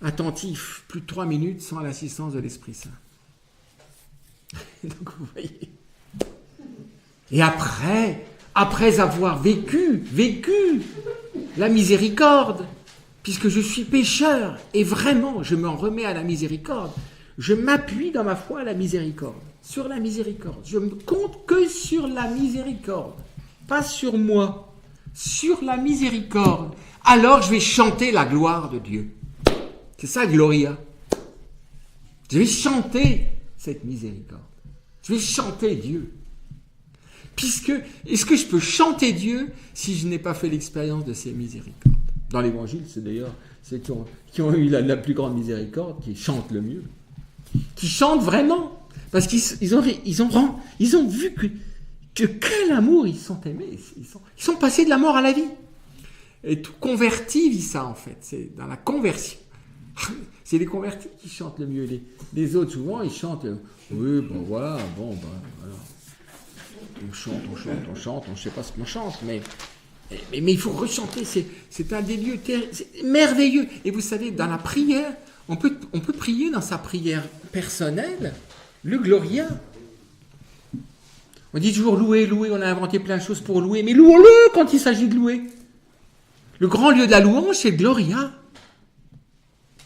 attentif plus de 3 minutes sans l'assistance de l'Esprit Saint. Donc vous voyez. Et après avoir vécu la miséricorde, puisque je suis pécheur, et vraiment je m'en remets à la miséricorde, je m'appuie dans ma foi à la miséricorde, sur la miséricorde. Je ne compte que sur la miséricorde, pas sur moi, sur la miséricorde. Alors je vais chanter la gloire de Dieu. C'est ça, Gloria. Je vais chanter cette miséricorde. Je vais chanter Dieu. Est-ce que je peux chanter Dieu si je n'ai pas fait l'expérience de ces miséricordes? Dans l'Évangile, c'est d'ailleurs ceux qui ont eu la plus grande miséricorde, qui chantent le mieux. Qui chantent vraiment. Parce qu'ils ont vu que quel amour ils sont aimés. Ils sont passés de la mort à la vie. Et tout converti vit ça, en fait. C'est dans la conversion. C'est les convertis qui chantent le mieux. Les autres, souvent, ils chantent. Oui, bon, voilà, voilà. On chante, on ne sait pas ce qu'on chante, mais il faut rechanter. C'est un des lieux merveilleux. Et vous savez, dans la prière, on peut prier dans sa prière personnelle le Gloria. On dit toujours louer, on a inventé plein de choses pour louer, mais louons-le quand il s'agit de louer. Le grand lieu de la louange, c'est le Gloria.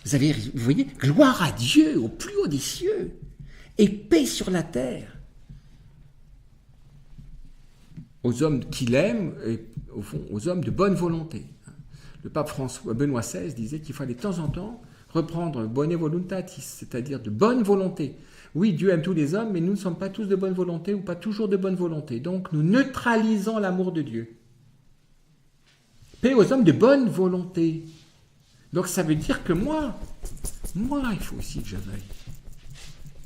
Vous voyez, gloire à Dieu au plus haut des cieux et paix sur la terre aux hommes qui l'aiment et au fond aux hommes de bonne volonté. Le pape Benoît XVI disait qu'il fallait de temps en temps reprendre bone voluntatis, c'est-à-dire de bonne volonté. Oui, Dieu aime tous les hommes, mais nous ne sommes pas tous de bonne volonté ou pas toujours de bonne volonté. Donc nous neutralisons l'amour de Dieu. Paix aux hommes de bonne volonté. Donc ça veut dire que moi, il faut aussi que je veuille.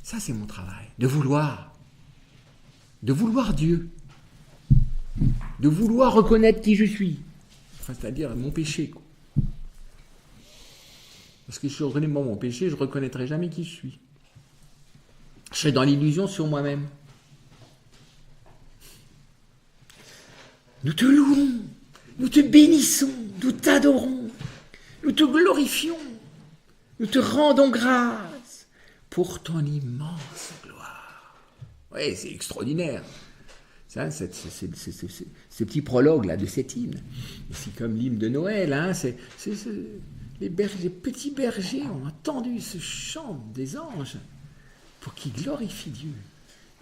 Ça, c'est mon travail. De vouloir Dieu. De vouloir reconnaître qui je suis. Enfin, c'est-à-dire mon péché, quoi. Parce que si je reconnais mon péché, je ne reconnaîtrai jamais qui je suis. Je serai dans l'illusion sur moi-même. Nous te louons, nous te bénissons, nous t'adorons, nous te glorifions, nous te rendons grâce pour ton immense gloire. Oui, c'est extraordinaire. Ça, ces petits prologues là de cet hymne. C'est comme l'hymne de Noël. Hein, les petits bergers ont entendu ce chant des anges pour qu'ils glorifient Dieu.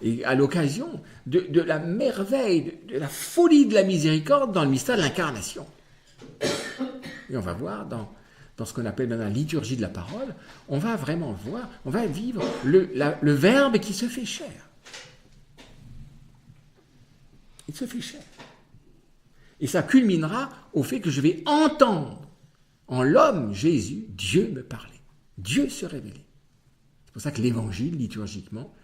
Et à l'occasion de la merveille, de la folie de la miséricorde dans le mystère de l'incarnation. Et on va voir dans ce qu'on appelle dans la liturgie de la parole, on va vraiment voir, on va vivre le Verbe qui se fait chair. Il se fait chair. Et ça culminera au fait que je vais entendre en l'homme Jésus, Dieu me parler, Dieu se révéler. C'est pour ça que l'évangile, liturgiquement,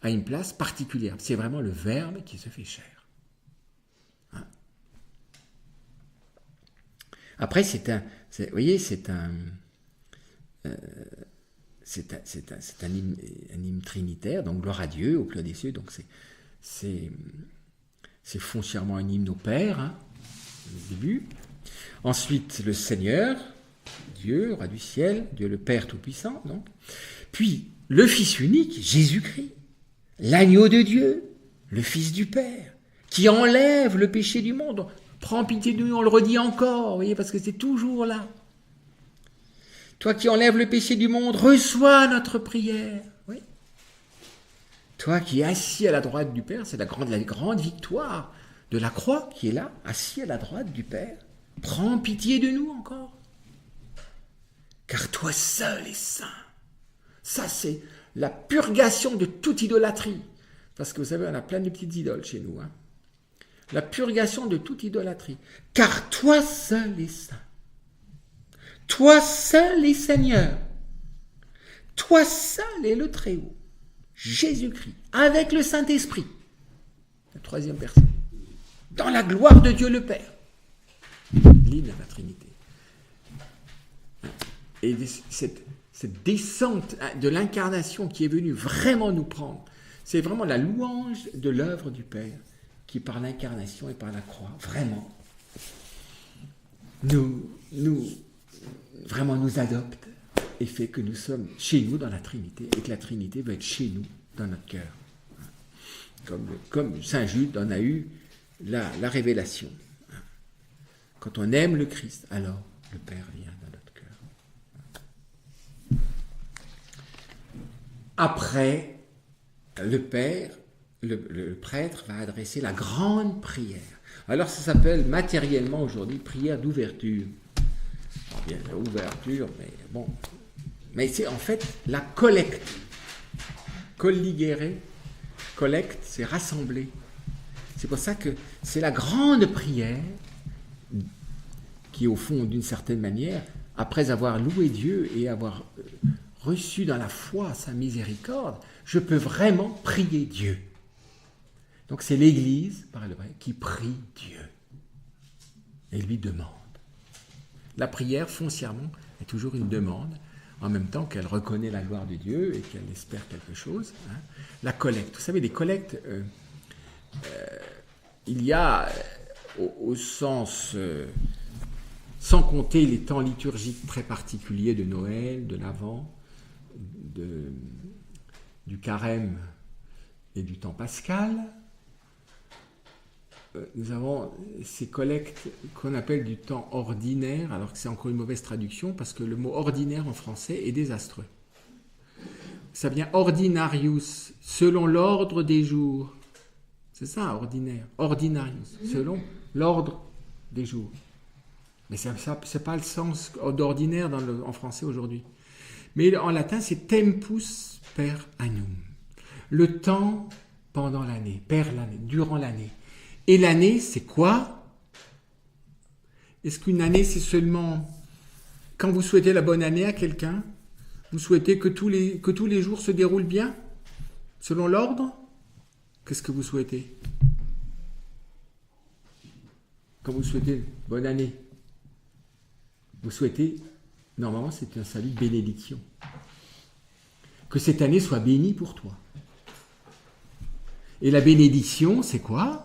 a une place particulière. C'est vraiment le Verbe qui se fait chair. Hein? Après, c'est un hymne trinitaire, donc gloire à Dieu, au plus haut des cieux. Donc c'est foncièrement un hymne au Père, hein, au début. Ensuite, le Seigneur, Dieu, roi du ciel, Dieu le Père Tout-Puissant, donc. Puis, le Fils unique, Jésus-Christ, l'agneau de Dieu, le Fils du Père, qui enlève le péché du monde. Prends pitié de nous, on le redit encore, vous voyez, parce que c'est toujours là. Toi qui enlèves le péché du monde, reçois notre prière. Oui. Toi qui es assis à la droite du Père, c'est la grande victoire de la croix qui est là, assis à la droite du Père. Prends pitié de nous encore. Car toi seul es saint. Ça, c'est la purgation de toute idolâtrie. Parce que vous savez, on a plein de petites idoles chez nous. Hein. La purgation de toute idolâtrie. Car toi seul es saint. Toi seul est Seigneur. Toi seul est le Très-Haut. Jésus-Christ, avec le Saint-Esprit. La troisième personne. Dans la gloire de Dieu le Père. L'hymne à la Trinité. Et cette descente de l'incarnation qui est venue vraiment nous prendre, c'est vraiment la louange de l'œuvre du Père qui, par l'incarnation et par la croix, vraiment, vraiment nous adopte et fait que nous sommes chez nous dans la Trinité et que la Trinité va être chez nous dans notre cœur. Comme Saint Jude en a eu la révélation. Quand on aime le Christ, alors le Père vient dans notre cœur. Après, le Père, le prêtre va adresser la grande prière. Alors ça s'appelle matériellement aujourd'hui prière d'ouverture. Alors bien, ouverture, mais bon. Mais c'est en fait la collecte. Colligere, collecte, c'est rassembler. C'est pour ça que c'est la grande prière qui, au fond, d'une certaine manière, après avoir loué Dieu et avoir reçu dans la foi sa miséricorde, je peux vraiment prier Dieu. Donc c'est l'Église, par le vrai, qui prie Dieu et lui demande. La prière, foncièrement, est toujours une demande, en même temps qu'elle reconnaît la gloire de Dieu et qu'elle espère quelque chose. La collecte, vous savez, les collectes, il y a au sens, sans compter les temps liturgiques très particuliers de Noël, de l'Avent, du Carême et du temps pascal, nous avons ces collectes qu'on appelle du temps ordinaire, alors que c'est encore une mauvaise traduction, parce que le mot ordinaire en français est désastreux. Ça vient ordinarius, selon l'ordre des jours. C'est ça, ordinaire. Ordinarius, selon l'ordre des jours. Mais ça, c'est pas le sens d'ordinaire en français aujourd'hui. Mais en latin, c'est tempus per annum. Le temps pendant l'année, per l'année, durant l'année. Et l'année, c'est quoi? Est-ce qu'une année, c'est seulement quand vous souhaitez la bonne année à quelqu'un? Vous souhaitez que tous les jours se déroulent bien? Selon l'ordre? Qu'est-ce que vous souhaitez? Quand vous souhaitez bonne année, vous souhaitez, normalement, c'est un salut de bénédiction. Que cette année soit bénie pour toi. Et la bénédiction, c'est quoi?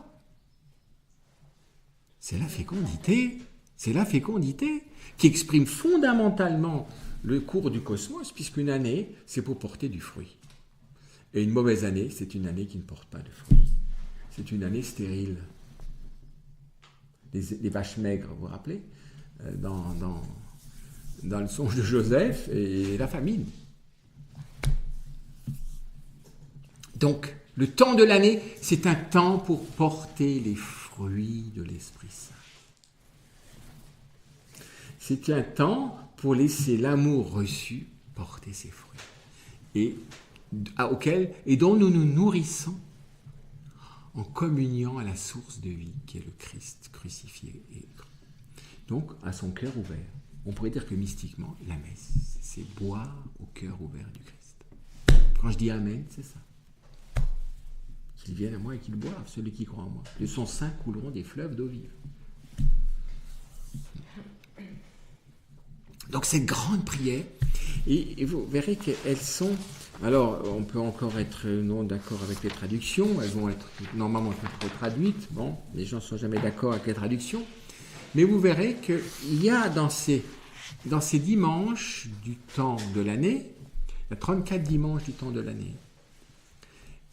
C'est la fécondité. C'est la fécondité qui exprime fondamentalement le cours du cosmos, puisqu'une année, c'est pour porter du fruit. Et une mauvaise année, c'est une année qui ne porte pas de fruit. C'est une année stérile. Les vaches maigres, vous vous rappelez, dans le songe de Joseph et la famine. Donc, le temps de l'année, c'est un temps pour porter les fruits de l'Esprit Saint. C'est un temps pour laisser l'amour reçu porter ses fruits. Et dont nous nous nourrissons en communiant à la source de vie qui est le Christ crucifié. Donc, à son cœur ouvert. On pourrait dire que mystiquement, la messe, c'est boire au cœur ouvert du Christ. Quand je dis Amen, c'est ça. Qu'ils viennent à moi et qu'ils boivent, celui qui croit en moi. De son sein couleront des fleuves d'eau vive. Donc cette grande prière, et vous verrez qu'elles sont... Alors, on peut encore être non d'accord avec les traductions, elles vont être normalement traduites, bon, les gens ne sont jamais d'accord avec les traductions, mais vous verrez qu'il y a dans ces dimanches du temps de l'année, il y a 34 dimanches du temps de l'année,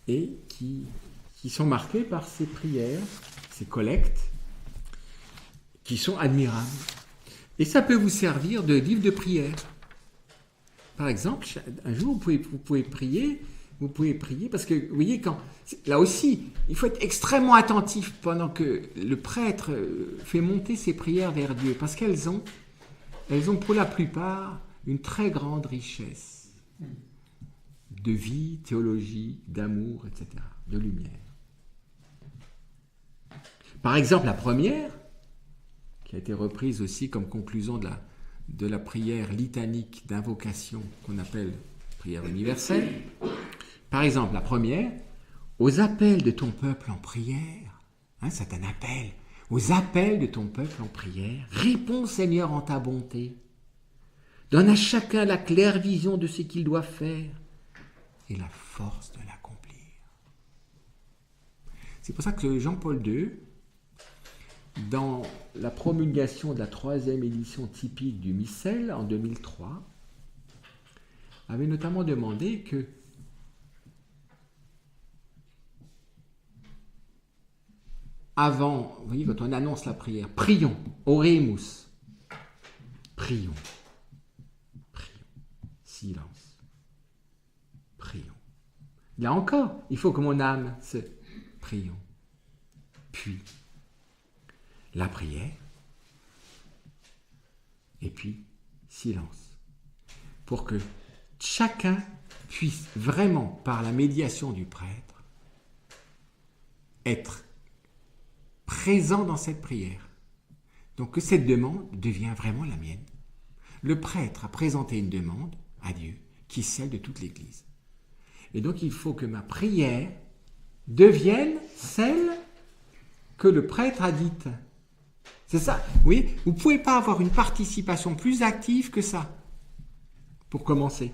et qui sont marqués par ces prières, ces collectes, qui sont admirables. Et ça peut vous servir de livre de prière. Par exemple, un jour, vous pouvez prier, parce que, vous voyez, là aussi, il faut être extrêmement attentif pendant que le prêtre fait monter ses prières vers Dieu, parce qu'elles ont pour la plupart une très grande richesse de vie, théologie, d'amour, etc., de lumière. Par exemple, la première, qui a été reprise aussi comme conclusion de la prière litanique d'invocation qu'on appelle prière universelle. Par exemple, la première, aux appels de ton peuple en prière, c'est un appel, aux appels de ton peuple en prière, réponds Seigneur en ta bonté, donne à chacun la claire vision de ce qu'il doit faire et la force de l'accomplir. C'est pour ça que Jean-Paul II, dans la promulgation de la 3e édition typique du Missel en 2003, avait notamment demandé que avant, vous voyez, quand on annonce la prière, prions, oremus, prions, silence, prions. Là encore, il faut que mon âme se prions. Puis, la prière, et puis silence, pour que chacun puisse vraiment, par la médiation du prêtre, être présent dans cette prière. Donc que cette demande devienne vraiment la mienne. Le prêtre a présenté une demande à Dieu qui est celle de toute l'Église. Et donc il faut que ma prière devienne celle que le prêtre a dite. C'est ça. Oui, vous ne pouvez pas avoir une participation plus active que ça. Pour commencer.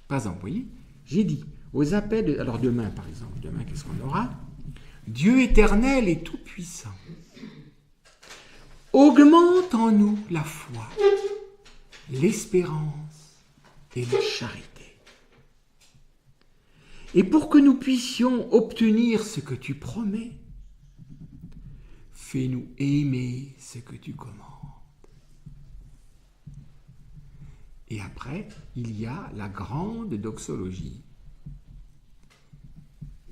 Par exemple, vous voyez, j'ai dit, aux appels, alors demain par exemple, demain qu'est-ce qu'on aura? Dieu éternel et tout-puissant, augmente en nous la foi, l'espérance et la charité. Et pour que nous puissions obtenir ce que tu promets, fais-nous aimer ce que tu commandes. Et après, il y a la grande doxologie.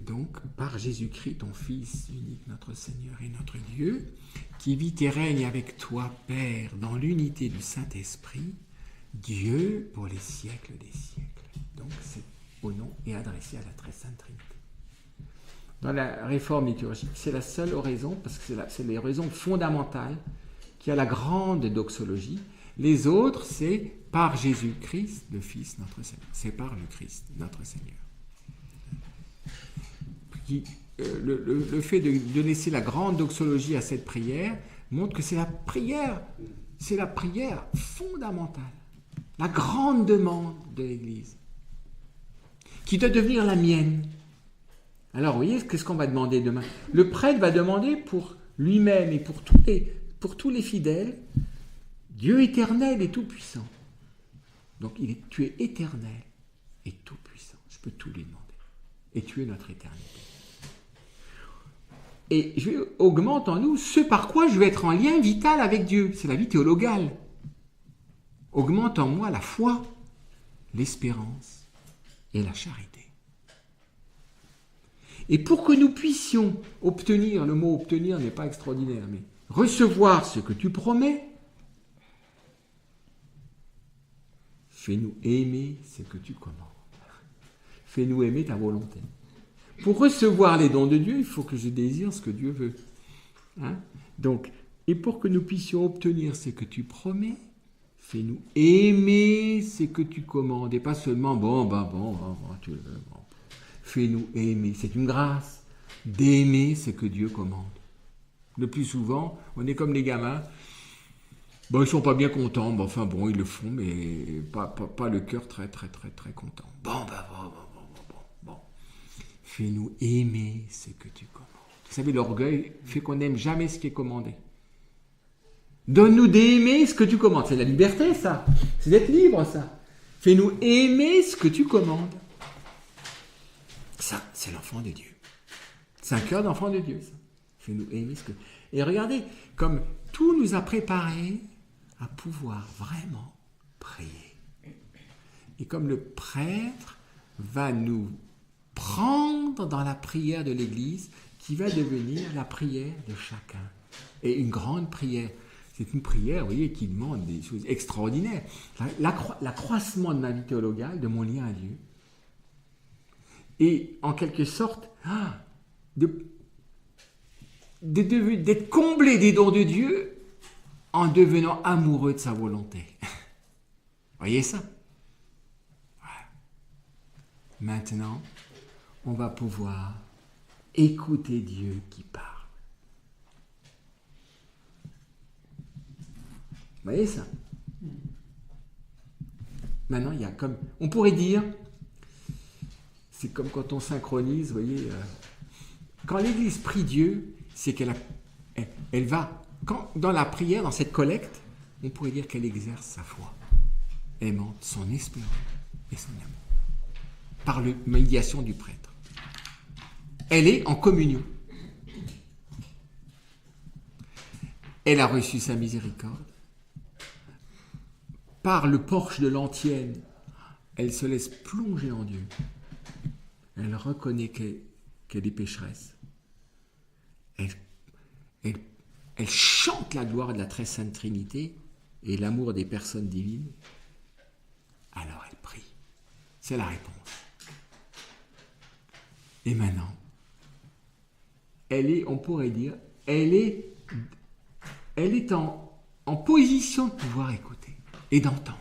Donc, par Jésus-Christ, ton Fils unique, notre Seigneur et notre Dieu, qui vit et règne avec toi, Père, dans l'unité du Saint-Esprit, Dieu pour les siècles des siècles. Donc, c'est au nom et adressé à la très sainte Trinité. Dans la réforme liturgique, c'est la seule oraison, parce que c'est l'oraison fondamentale, qui a la grande doxologie. Les autres, c'est par Jésus-Christ, le Fils, notre Seigneur. C'est par le Christ, notre Seigneur. Le fait de laisser la grande doxologie à cette prière montre que c'est la prière fondamentale, la grande demande de l'Église, qui doit devenir la mienne. Alors, vous voyez, qu'est-ce qu'on va demander demain? Le prêtre va demander pour lui-même et pour tous les fidèles, Dieu éternel et tout-puissant. Donc, tu es éternel et tout-puissant. Je peux tout lui demander. Et tu es notre éternité. Et augmente en nous ce par quoi je vais être en lien vital avec Dieu. C'est la vie théologale. Augmente en moi la foi, l'espérance et la charité. Et pour que nous puissions obtenir, le mot obtenir n'est pas extraordinaire, mais recevoir ce que tu promets, fais-nous aimer ce que tu commandes. Fais-nous aimer ta volonté. Pour recevoir les dons de Dieu, il faut que je désire ce que Dieu veut. Donc, et pour que nous puissions obtenir ce que tu promets, fais-nous aimer ce que tu commandes. Et pas seulement, tu le veux. Bon. Fais-nous aimer. C'est une grâce d'aimer ce que Dieu commande. Le plus souvent, on est comme les gamins. Ils sont pas bien contents. Ils le font, mais pas le cœur très, très, très, très content. Bon. Fais-nous aimer ce que tu commandes. Vous savez, l'orgueil fait qu'on n'aime jamais ce qui est commandé. Donne-nous d'aimer ce que tu commandes. C'est la liberté, ça. C'est d'être libre, ça. Fais-nous aimer ce que tu commandes. Ça, c'est l'enfant de Dieu. C'est un cœur d'enfant de Dieu, ça. Fais-nous aimer ce que... Et regardez, comme tout nous a préparé à pouvoir vraiment prier. Et comme le prêtre va nous prendre dans la prière de l'Église qui va devenir la prière de chacun. Et une grande prière. C'est une prière, vous voyez, qui demande des choses extraordinaires. L'accroissement de ma vie théologale, de mon lien à Dieu. Et en quelque sorte, d'être comblé des dons de Dieu en devenant amoureux de sa volonté. Voyez ça? Voilà. Maintenant, on va pouvoir écouter Dieu qui parle. Vous voyez ça? Maintenant, il y a comme... On pourrait dire, c'est comme quand on synchronise, vous voyez, quand l'Église prie Dieu, c'est qu'elle va, dans la prière, dans cette collecte, on pourrait dire qu'elle exerce sa foi, aimant son espérance et son amour, par la médiation du prêtre. Elle est en communion. Elle a reçu sa miséricorde. Par le porche de l'antienne, elle se laisse plonger en Dieu. Elle reconnaît qu'elle est pécheresse. Elle chante la gloire de la très sainte Trinité et l'amour des personnes divines. Alors elle prie. C'est la réponse. Et maintenant, on pourrait dire, elle est en position de pouvoir écouter. et d'entendre,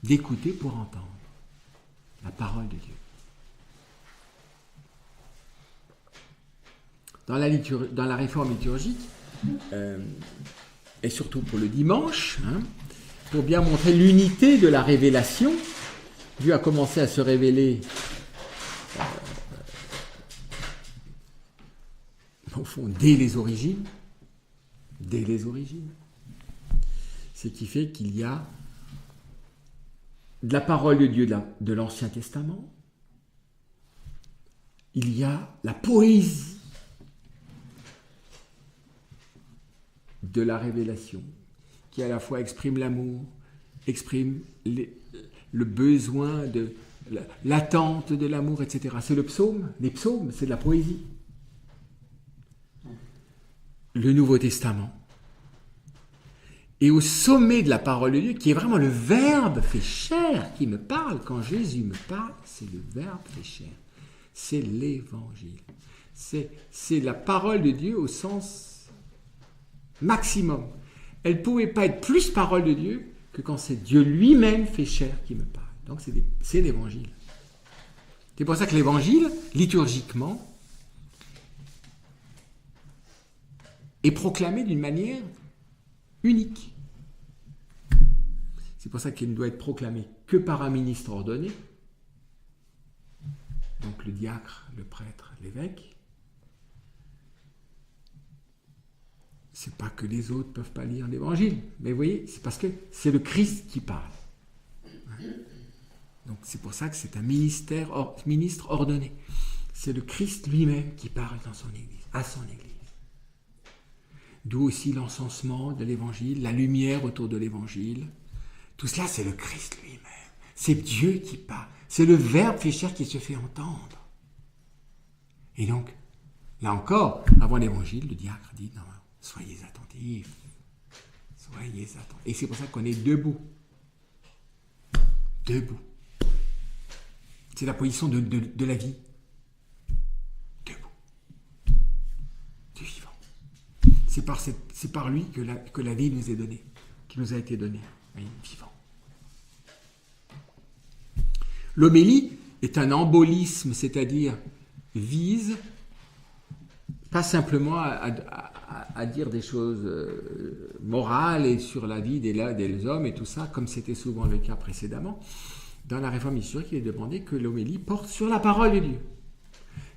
d'écouter pour entendre la parole de Dieu. Dans la réforme liturgique, et surtout pour le dimanche, pour bien montrer l'unité de la révélation, Dieu a commencé à se révéler au fond dès les origines. Ce qui fait qu'il y a de la parole de Dieu de l'Ancien Testament, il y a la poésie de la révélation, qui à la fois exprime l'amour, exprime le besoin, l'attente de l'amour, etc. C'est le psaume, les psaumes, c'est de la poésie. Le Nouveau Testament. Et au sommet de la parole de Dieu, qui est vraiment le Verbe fait chair qui me parle, quand Jésus me parle, c'est le Verbe fait chair. C'est l'Évangile. C'est la parole de Dieu au sens maximum. Elle ne pouvait pas être plus parole de Dieu que quand c'est Dieu lui-même fait chair qui me parle. Donc c'est l'Évangile. C'est pour ça que l'Évangile, liturgiquement, est proclamé d'une manière unique. C'est pour ça qu'il ne doit être proclamé que par un ministre ordonné, donc le diacre, le prêtre, l'évêque. C'est pas que les autres ne peuvent pas lire l'Évangile, mais vous voyez, c'est parce que c'est le Christ qui parle. Donc c'est pour ça que c'est un ministre ordonné. C'est le Christ lui-même qui parle dans son Église, à son Église. D'où aussi l'encensement de l'Évangile, la lumière autour de l'Évangile. Tout cela, c'est le Christ lui-même. C'est Dieu qui parle. C'est le Verbe fait chair qui se fait entendre. Et donc, là encore, avant l'Évangile, le diacre dit, non, soyez attentifs. Soyez attentifs. Et c'est pour ça qu'on est debout. Debout. C'est la position de la vie. Debout. Du vivant. C'est par lui que la vie nous est donnée, qui nous a été donnée. Oui, vivant. L'homélie est un embolisme, c'est-à-dire vise pas simplement à dire des choses morales et sur la vie des hommes et tout ça, comme c'était souvent le cas précédemment. Dans la réforme historique, il est demandé que l'homélie porte sur la parole de Dieu.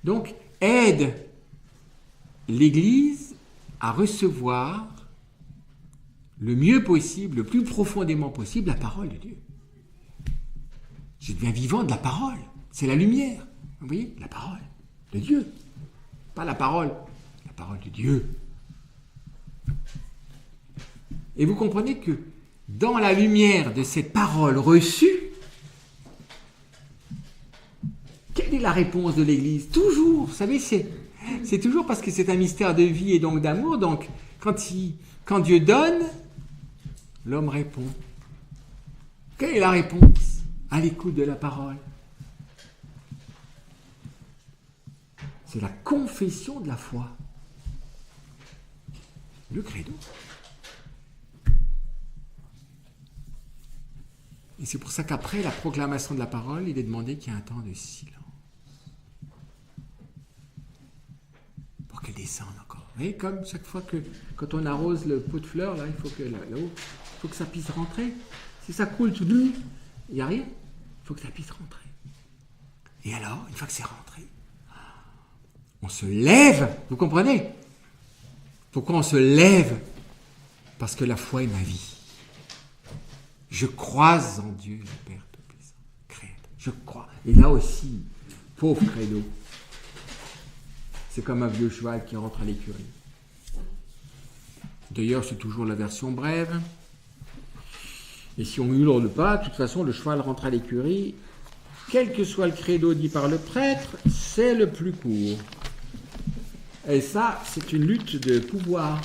Donc, aide l'Église à recevoir le mieux possible, le plus profondément possible, la parole de Dieu. Je deviens vivant de la parole. C'est la lumière. Vous voyez, la parole de Dieu. Pas la parole de Dieu. Et vous comprenez que dans la lumière de cette parole reçue, quelle est la réponse de l'Église? Toujours, vous savez, c'est toujours parce que c'est un mystère de vie et donc d'amour. Donc, quand Dieu donne, l'homme répond. Quelle est la réponse à l'écoute de la parole? C'est la confession de la foi. Le credo. Et c'est pour ça qu'après la proclamation de la parole, il est demandé qu'il y ait un temps de silence. Pour qu'elle descende encore. Vous voyez, comme chaque fois que, quand on arrose le pot de fleurs, là, il faut que là-haut, il faut que ça puisse rentrer. Si ça coule tout nu, il n'y a rien. Il faut que ça puisse rentrer. Et alors, une fois que c'est rentré, on se lève. Vous comprenez? Pourquoi on se lève? Parce que la foi est ma vie. Je crois en Dieu, le Père Tout-Puissant, Créateur. Je crois. Et là aussi, pauvre credo. C'est comme un vieux cheval qui rentre à l'écurie. D'ailleurs, c'est toujours la version brève. Et si on ne hurle pas, de toute façon, le cheval rentre à l'écurie. Quel que soit le credo dit par le prêtre, c'est le plus court. Et ça, c'est une lutte de pouvoir.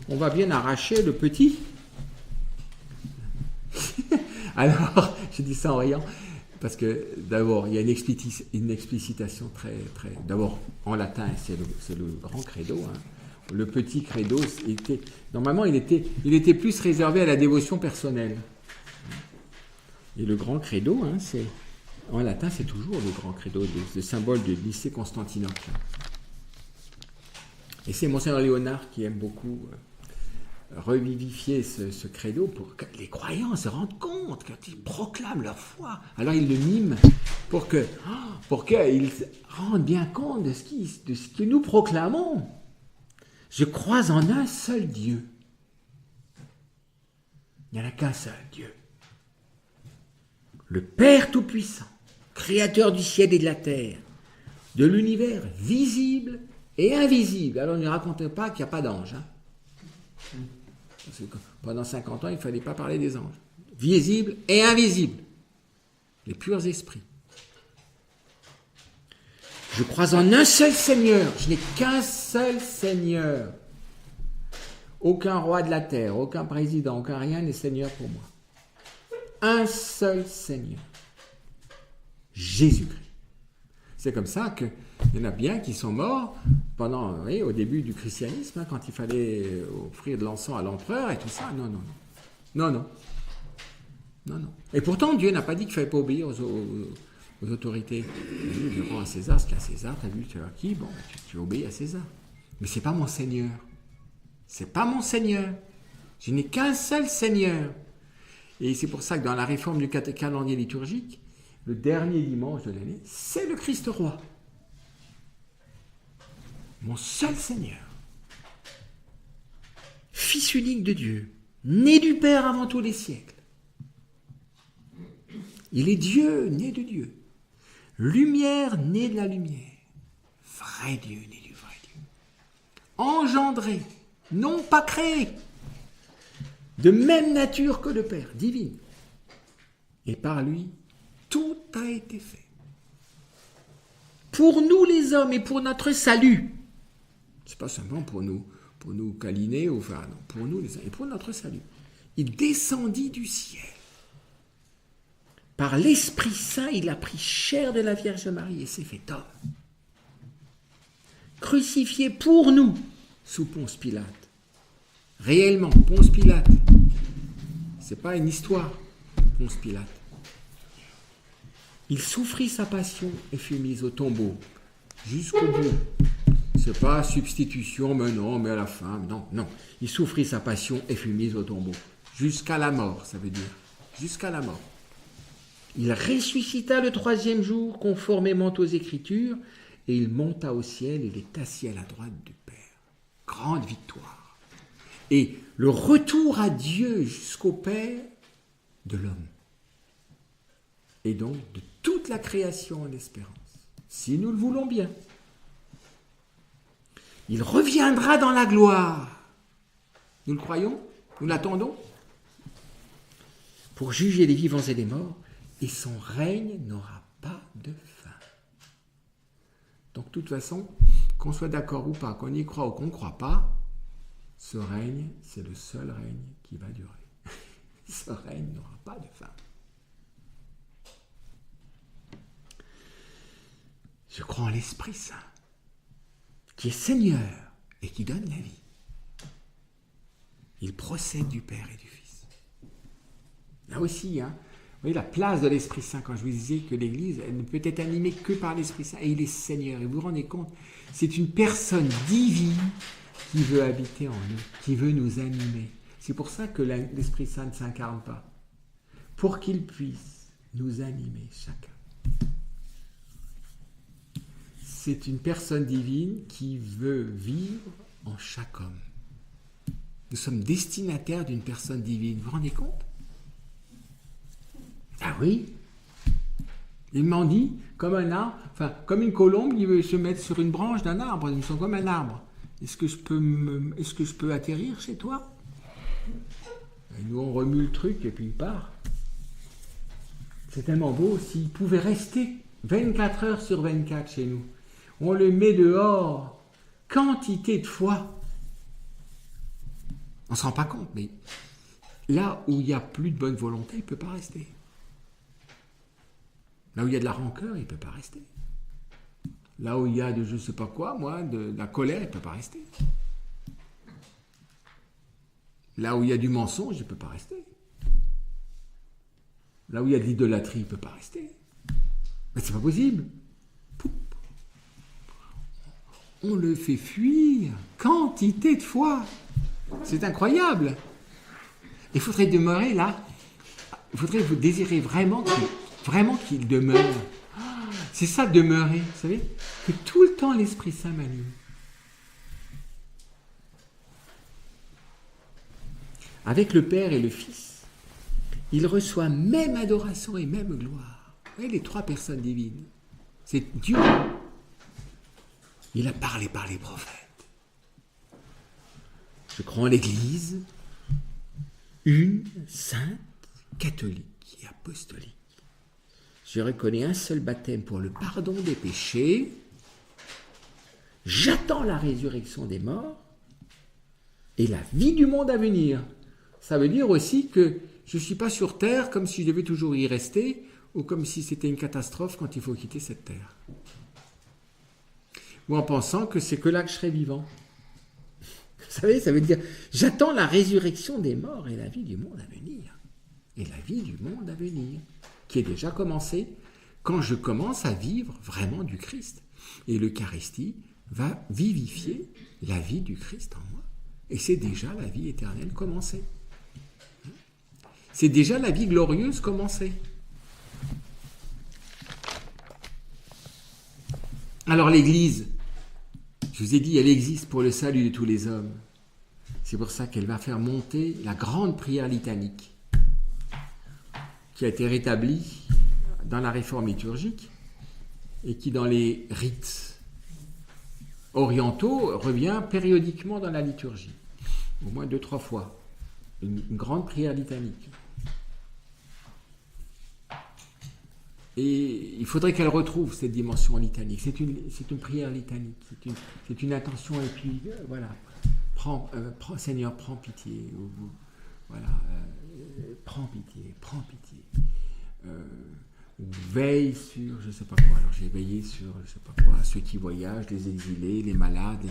On va bien arracher le petit. Alors, je dis ça en riant, parce que d'abord, il y a une explicitation très... D'abord, en latin, c'est le grand credo. Le petit credo, normalement, il était plus réservé à la dévotion personnelle. Et le grand credo, hein, en latin, c'est toujours le grand credo, le symbole de Nicée-Constantinople. Et c'est Monseigneur Léonard qui aime beaucoup revivifier ce credo pour que les croyants se rendent compte, qu'ils proclament leur foi. Alors ils le miment pour qu'ils rendent bien compte de ce que nous proclamons. Je crois en un seul Dieu. Il n'y en a qu'un seul Dieu. Le Père Tout-Puissant, Créateur du ciel et de la terre, de l'univers visible et invisible. Alors ne racontez pas qu'il n'y a pas d'ange. Hein. Parce que pendant 50 ans, il ne fallait pas parler des anges. Visible et invisible. Les purs esprits. Je crois en un seul Seigneur. Je n'ai qu'un seul Seigneur. Aucun roi de la terre, aucun président, aucun rien n'est Seigneur pour moi. Un seul Seigneur. Jésus-Christ. C'est comme ça qu'il y en a bien qui sont morts au début du christianisme, hein, quand il fallait offrir de l'encens à l'empereur et tout ça. Non. Et pourtant, Dieu n'a pas dit qu'il ne fallait pas obéir aux autorités. Je rends à César ce qu'il y a à César, tu as vu, tu as qui, bon, tu obéis à César. Mais ce n'est pas mon Seigneur. C'est pas mon Seigneur. Je n'ai qu'un seul Seigneur. Et c'est pour ça que dans la réforme du calendrier liturgique, le dernier dimanche de l'année, c'est le Christ roi. Mon seul Seigneur. Fils unique de Dieu, né du Père avant tous les siècles. Il est Dieu, né de Dieu. Lumière, né de la lumière. Vrai Dieu, né du vrai Dieu. Engendré, non pas créé. De même nature que le Père, divine. Et par lui, tout a été fait. Pour nous les hommes et pour notre salut. C'est pas simplement pour nous câliner, enfin, non, pour nous les hommes et pour notre salut. Il descendit du ciel. Par l'Esprit Saint, il a pris chair de la Vierge Marie et s'est fait homme. Crucifié pour nous sous Ponce Pilate. Réellement, Ponce Pilate. C'est pas une histoire, Ponce Pilate. Il souffrit sa passion et fut mis au tombeau jusqu'au bout. C'est pas substitution, mais à la fin, non. Il souffrit sa passion et fut mis au tombeau. Jusqu'à la mort, ça veut dire. Jusqu'à la mort. Il ressuscita le 3e jour, conformément aux Écritures, et il monta au ciel, et il est assis à la droite du Père. Grande victoire. Et le retour à Dieu jusqu'au Père de l'homme. Et donc de toute la création en espérance, si nous le voulons bien. Il reviendra dans la gloire. Nous le croyons? Nous l'attendons? Pour juger les vivants et les morts, et son règne n'aura pas de fin. Donc, de toute façon, qu'on soit d'accord ou pas, qu'on y croit ou qu'on ne croit pas, ce règne, c'est le seul règne qui va durer. Ce règne n'aura pas de fin. Je crois en l'Esprit Saint, qui est Seigneur et qui donne la vie. Il procède du Père et du Fils. Là aussi, vous voyez la place de l'Esprit Saint, quand je vous disais que l'Église, elle ne peut être animée que par l'Esprit Saint, et il est Seigneur. Et vous vous rendez compte, c'est une personne divine qui veut habiter en nous, qui veut nous animer. C'est pour ça que l'Esprit Saint ne s'incarne pas, pour qu'il puisse nous animer chacun. C'est une personne divine qui veut vivre en chaque homme. Nous sommes destinataires d'une personne divine. Vous vous rendez compte? Ah oui. Il m'en dit, comme un arbre, enfin, comme une colombe qui veut se mettre sur une branche d'un arbre. Ils sont comme un arbre. Est-ce que je peux atterrir chez toi? Et nous, on remue le truc et puis il part. C'est tellement beau. S'il pouvait rester 24 heures sur 24 chez nous, on le met dehors. Quantité de fois. On ne se rend pas compte, mais là où il n'y a plus de bonne volonté, il ne peut pas rester. Là où il y a de la rancœur, il ne peut pas rester. Là où il y a de je ne sais pas quoi, de la colère, il ne peut pas rester. Là où il y a du mensonge, il ne peut pas rester. Là où il y a de l'idolâtrie, il ne peut pas rester. Mais c'est pas possible. Poup. On le fait fuir. Quantité de fois. C'est incroyable. Il faudrait demeurer là. Il faudrait vous désirer vraiment qu'il demeure. C'est ça, demeurer. Vous savez, que tout le temps l'Esprit Saint m'anime. Avec le Père et le Fils, il reçoit même adoration et même gloire. Vous voyez, les trois personnes divines. C'est Dieu. Il a parlé par les prophètes. Je crois en l'Église, une, sainte, catholique et apostolique. Je reconnais un seul baptême pour le pardon des péchés. J'attends la résurrection des morts et la vie du monde à venir. Ça veut dire aussi que je ne suis pas sur terre comme si je devais toujours y rester ou comme si c'était une catastrophe quand il faut quitter cette terre. Ou en pensant que c'est que là que je serai vivant. Vous savez, ça veut dire j'attends la résurrection des morts et la vie du monde à venir. Et la vie du monde à venir, qui est déjà commencée quand je commence à vivre vraiment du Christ. Et l'Eucharistie va vivifier la vie du Christ en moi. Et c'est déjà la vie éternelle commencée. C'est déjà la vie glorieuse commencée. Alors l'Église, je vous ai dit, elle existe pour le salut de tous les hommes. C'est pour ça qu'elle va faire monter la grande prière litanique qui a été rétablie dans la réforme liturgique et qui, dans les rites orientaux, revient périodiquement dans la liturgie, au moins 2-3 fois. Une grande prière litanique. Et il faudrait qu'elle retrouve cette dimension litanique. C'est une prière litanique, c'est une intention, et puis voilà, Seigneur, prends pitié, voilà, prends pitié, veille sur, je ne sais pas quoi, alors j'ai veillé sur, je ne sais pas quoi, ceux qui voyagent, les exilés, les malades,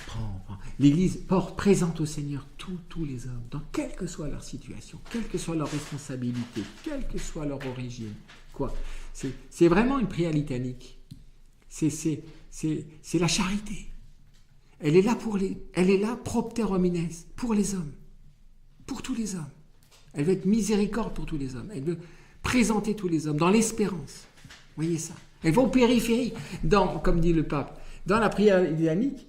prends. L'Église présente au Seigneur tous les hommes, dans quelle que soit leur situation, quelle que soit leur responsabilité, quelle que soit leur origine, quoi. C'est vraiment une prière litanique. C'est la charité. Elle est là propter homines, pour les hommes, pour tous les hommes. Elle veut être miséricorde pour tous les hommes. Elle veut présenter tous les hommes dans l'espérance. Voyez ça. Elle va aux périphéries. Comme dit le pape, dans la prière litanique,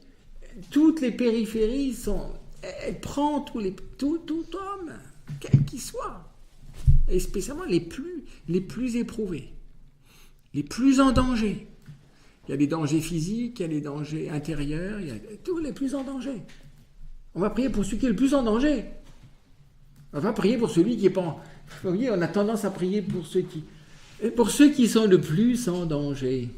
toutes les périphéries sont... Elle prend tout homme, quel qu'il soit, et spécialement les plus éprouvés, les plus en danger. Il y a des dangers physiques, il y a des dangers intérieurs, il y a tous les plus en danger. On va prier pour celui qui est le plus en danger. On va prier pour celui qui est pas... Vous voyez, on a tendance à prier pour ceux qui sont le plus en danger.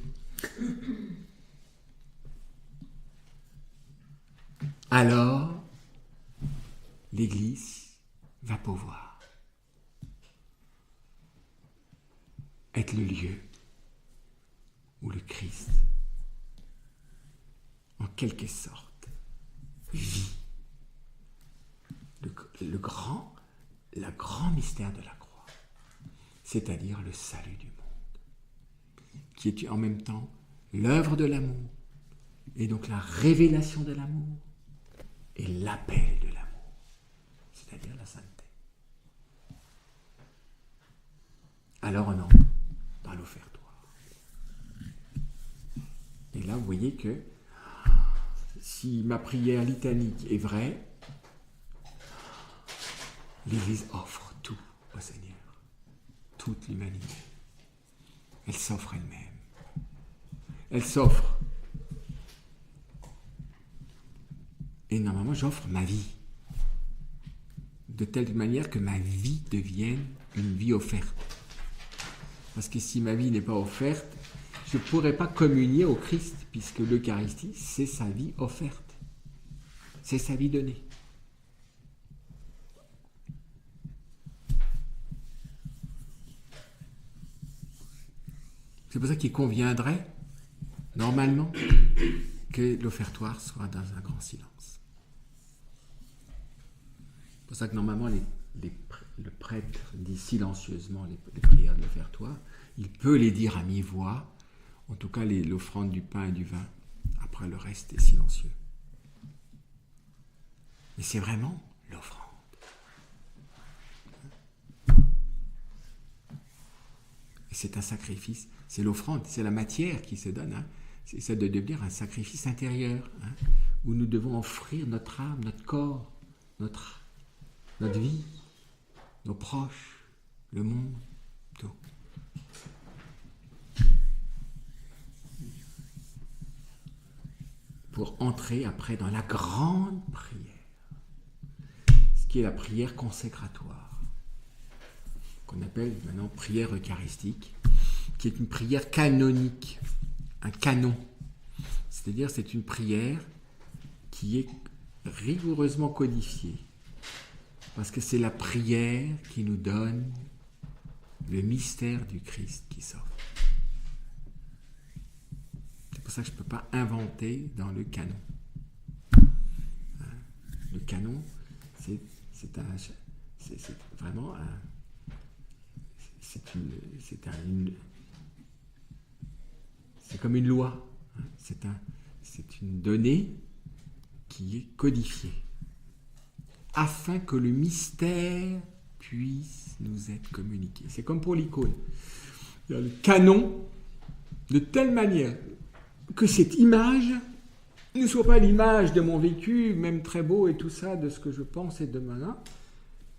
Alors, l'Église va pouvoir être le lieu où le Christ, en quelque sorte, vit le grand mystère de la croix, c'est-à-dire le salut du monde, qui est en même temps l'œuvre de l'amour, et donc la révélation de l'amour, et l'appel de l'amour, c'est-à-dire la sainteté. Alors on entre dans l'offertoire. Et là, vous voyez que si ma prière litanique est vraie, l'Église offre tout au Seigneur, toute l'humanité. Elle s'offre elle-même. Elle s'offre. Et normalement, j'offre ma vie, de telle manière que ma vie devienne une vie offerte. Parce que si ma vie n'est pas offerte, je ne pourrais pas communier au Christ, puisque l'Eucharistie, c'est sa vie offerte. C'est sa vie donnée. C'est pour ça qu'il conviendrait, normalement, que l'offertoire soit dans un grand silence. pour ça que normalement, le prêtre dit silencieusement les prières de l'offertoire. Il peut les dire à mi-voix, en tout cas l'offrande du pain et du vin. Après, le reste est silencieux. Mais c'est vraiment l'offrande. Et c'est un sacrifice, c'est l'offrande, c'est la matière qui se donne. Hein. Ça doit devenir un sacrifice intérieur, hein, où nous devons offrir notre âme, notre corps, notre vie, nos proches, le monde, tout. Pour entrer après dans la grande prière, ce qui est la prière consécratoire, qu'on appelle maintenant prière eucharistique, qui est une prière canonique, un canon. C'est-à-dire c'est une prière qui est rigoureusement codifiée, parce que c'est la prière qui nous donne le mystère du Christ qui s'offre. C'est pour ça que je ne peux pas inventer dans le canon. Le canon, c'est vraiment c'est comme une loi. C'est une donnée qui est codifiée, afin que le mystère puisse nous être communiqué. C'est comme pour l'icône. Le canon, de telle manière que cette image ne soit pas l'image de mon vécu, même très beau et tout ça, de ce que je pense et de maintenant,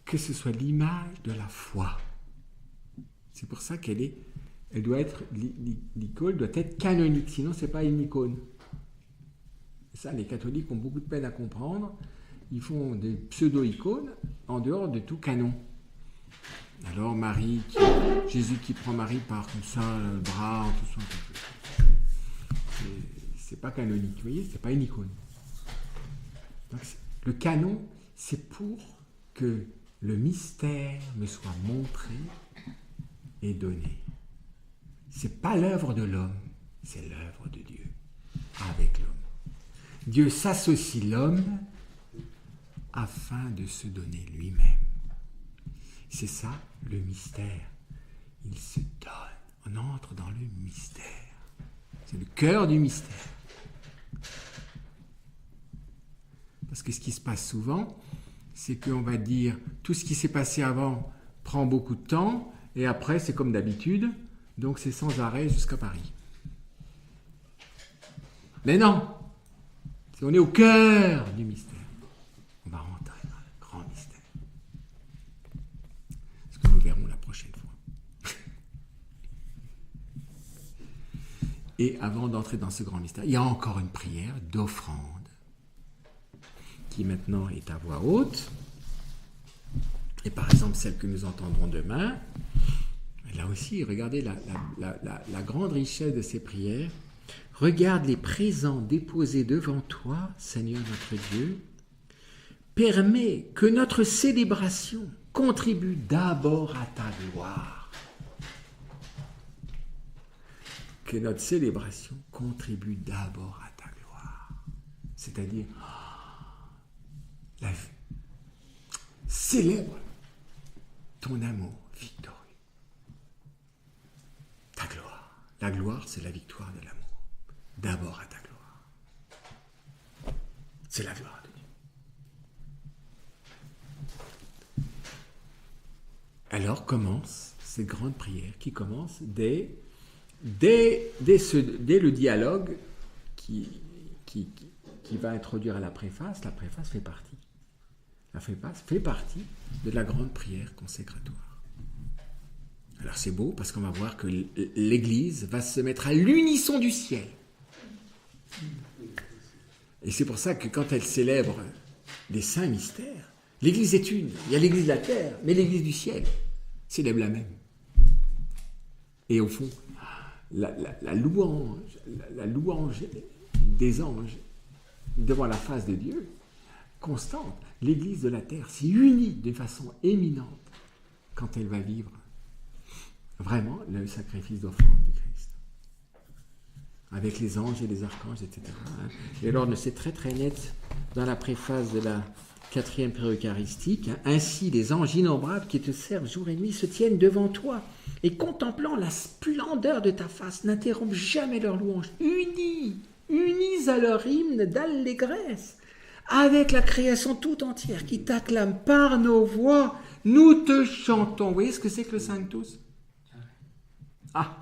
que ce soit l'image de la foi. C'est pour ça l'icône doit être canonique, sinon c'est pas une icône. Et ça, les catholiques ont beaucoup de peine à comprendre. Ils font des pseudo-icônes en dehors de tout canon. Alors Jésus qui prend Marie par comme ça, le bras, tout ça. C'est pas canonique, vous voyez, c'est pas une icône. Donc, le canon, c'est pour que le mystère me soit montré et donné. C'est pas l'œuvre de l'homme, c'est l'œuvre de Dieu avec l'homme. Dieu s'associe l'homme afin de se donner lui-même. C'est ça le mystère. Il se donne. On entre dans le mystère. C'est le cœur du mystère. Parce que ce qui se passe souvent, c'est qu'on va dire tout ce qui s'est passé avant prend beaucoup de temps et après c'est comme d'habitude, donc c'est sans arrêt jusqu'à Paris. Mais non, si on est au cœur du mystère, on va rentrer dans le grand mystère. Ce que nous verrons la prochaine fois. Et avant d'entrer dans ce grand mystère, il y a encore une prière d'offrande qui maintenant est à voix haute. Et par exemple, celle que nous entendrons demain, là aussi, regardez la grande richesse de ces prières. Regarde les présents déposés devant toi, Seigneur notre Dieu. Permets que notre célébration contribue d'abord à ta gloire. Que notre célébration contribue d'abord à ta gloire. C'est-à-dire, célèbre ton amour victorieux. Ta gloire. La gloire, c'est la victoire de l'amour. D'abord à ta gloire. C'est la gloire de Dieu. Alors commence cette grande prière qui commence dès le dialogue qui va introduire à la préface. La préface fait partie. La préface fait partie de la grande prière consécratoire. Alors c'est beau parce qu'on va voir que l'Église va se mettre à l'unisson du ciel. Et c'est pour ça que quand elle célèbre les saints mystères, l'Église est une. Il y a l'Église de la terre, mais l'Église du ciel célèbre la même. Et au fond, la louange des anges devant la face de Dieu, constante, l'Église de la terre s'y unit de façon éminente quand elle va vivre vraiment le sacrifice d'offrande du Christ. Avec les anges et les archanges, etc. Et alors, c'est très très net dans la préface de Quatrième pré-eucharistique, hein. Ainsi les anges innombrables qui te servent jour et nuit se tiennent devant toi et contemplant la splendeur de ta face n'interrompent jamais leur louange, unis à leur hymne d'allégresse, avec la création tout entière qui t'acclame par nos voix, nous te chantons. Vous voyez ce que c'est que le Sanctus? Ah,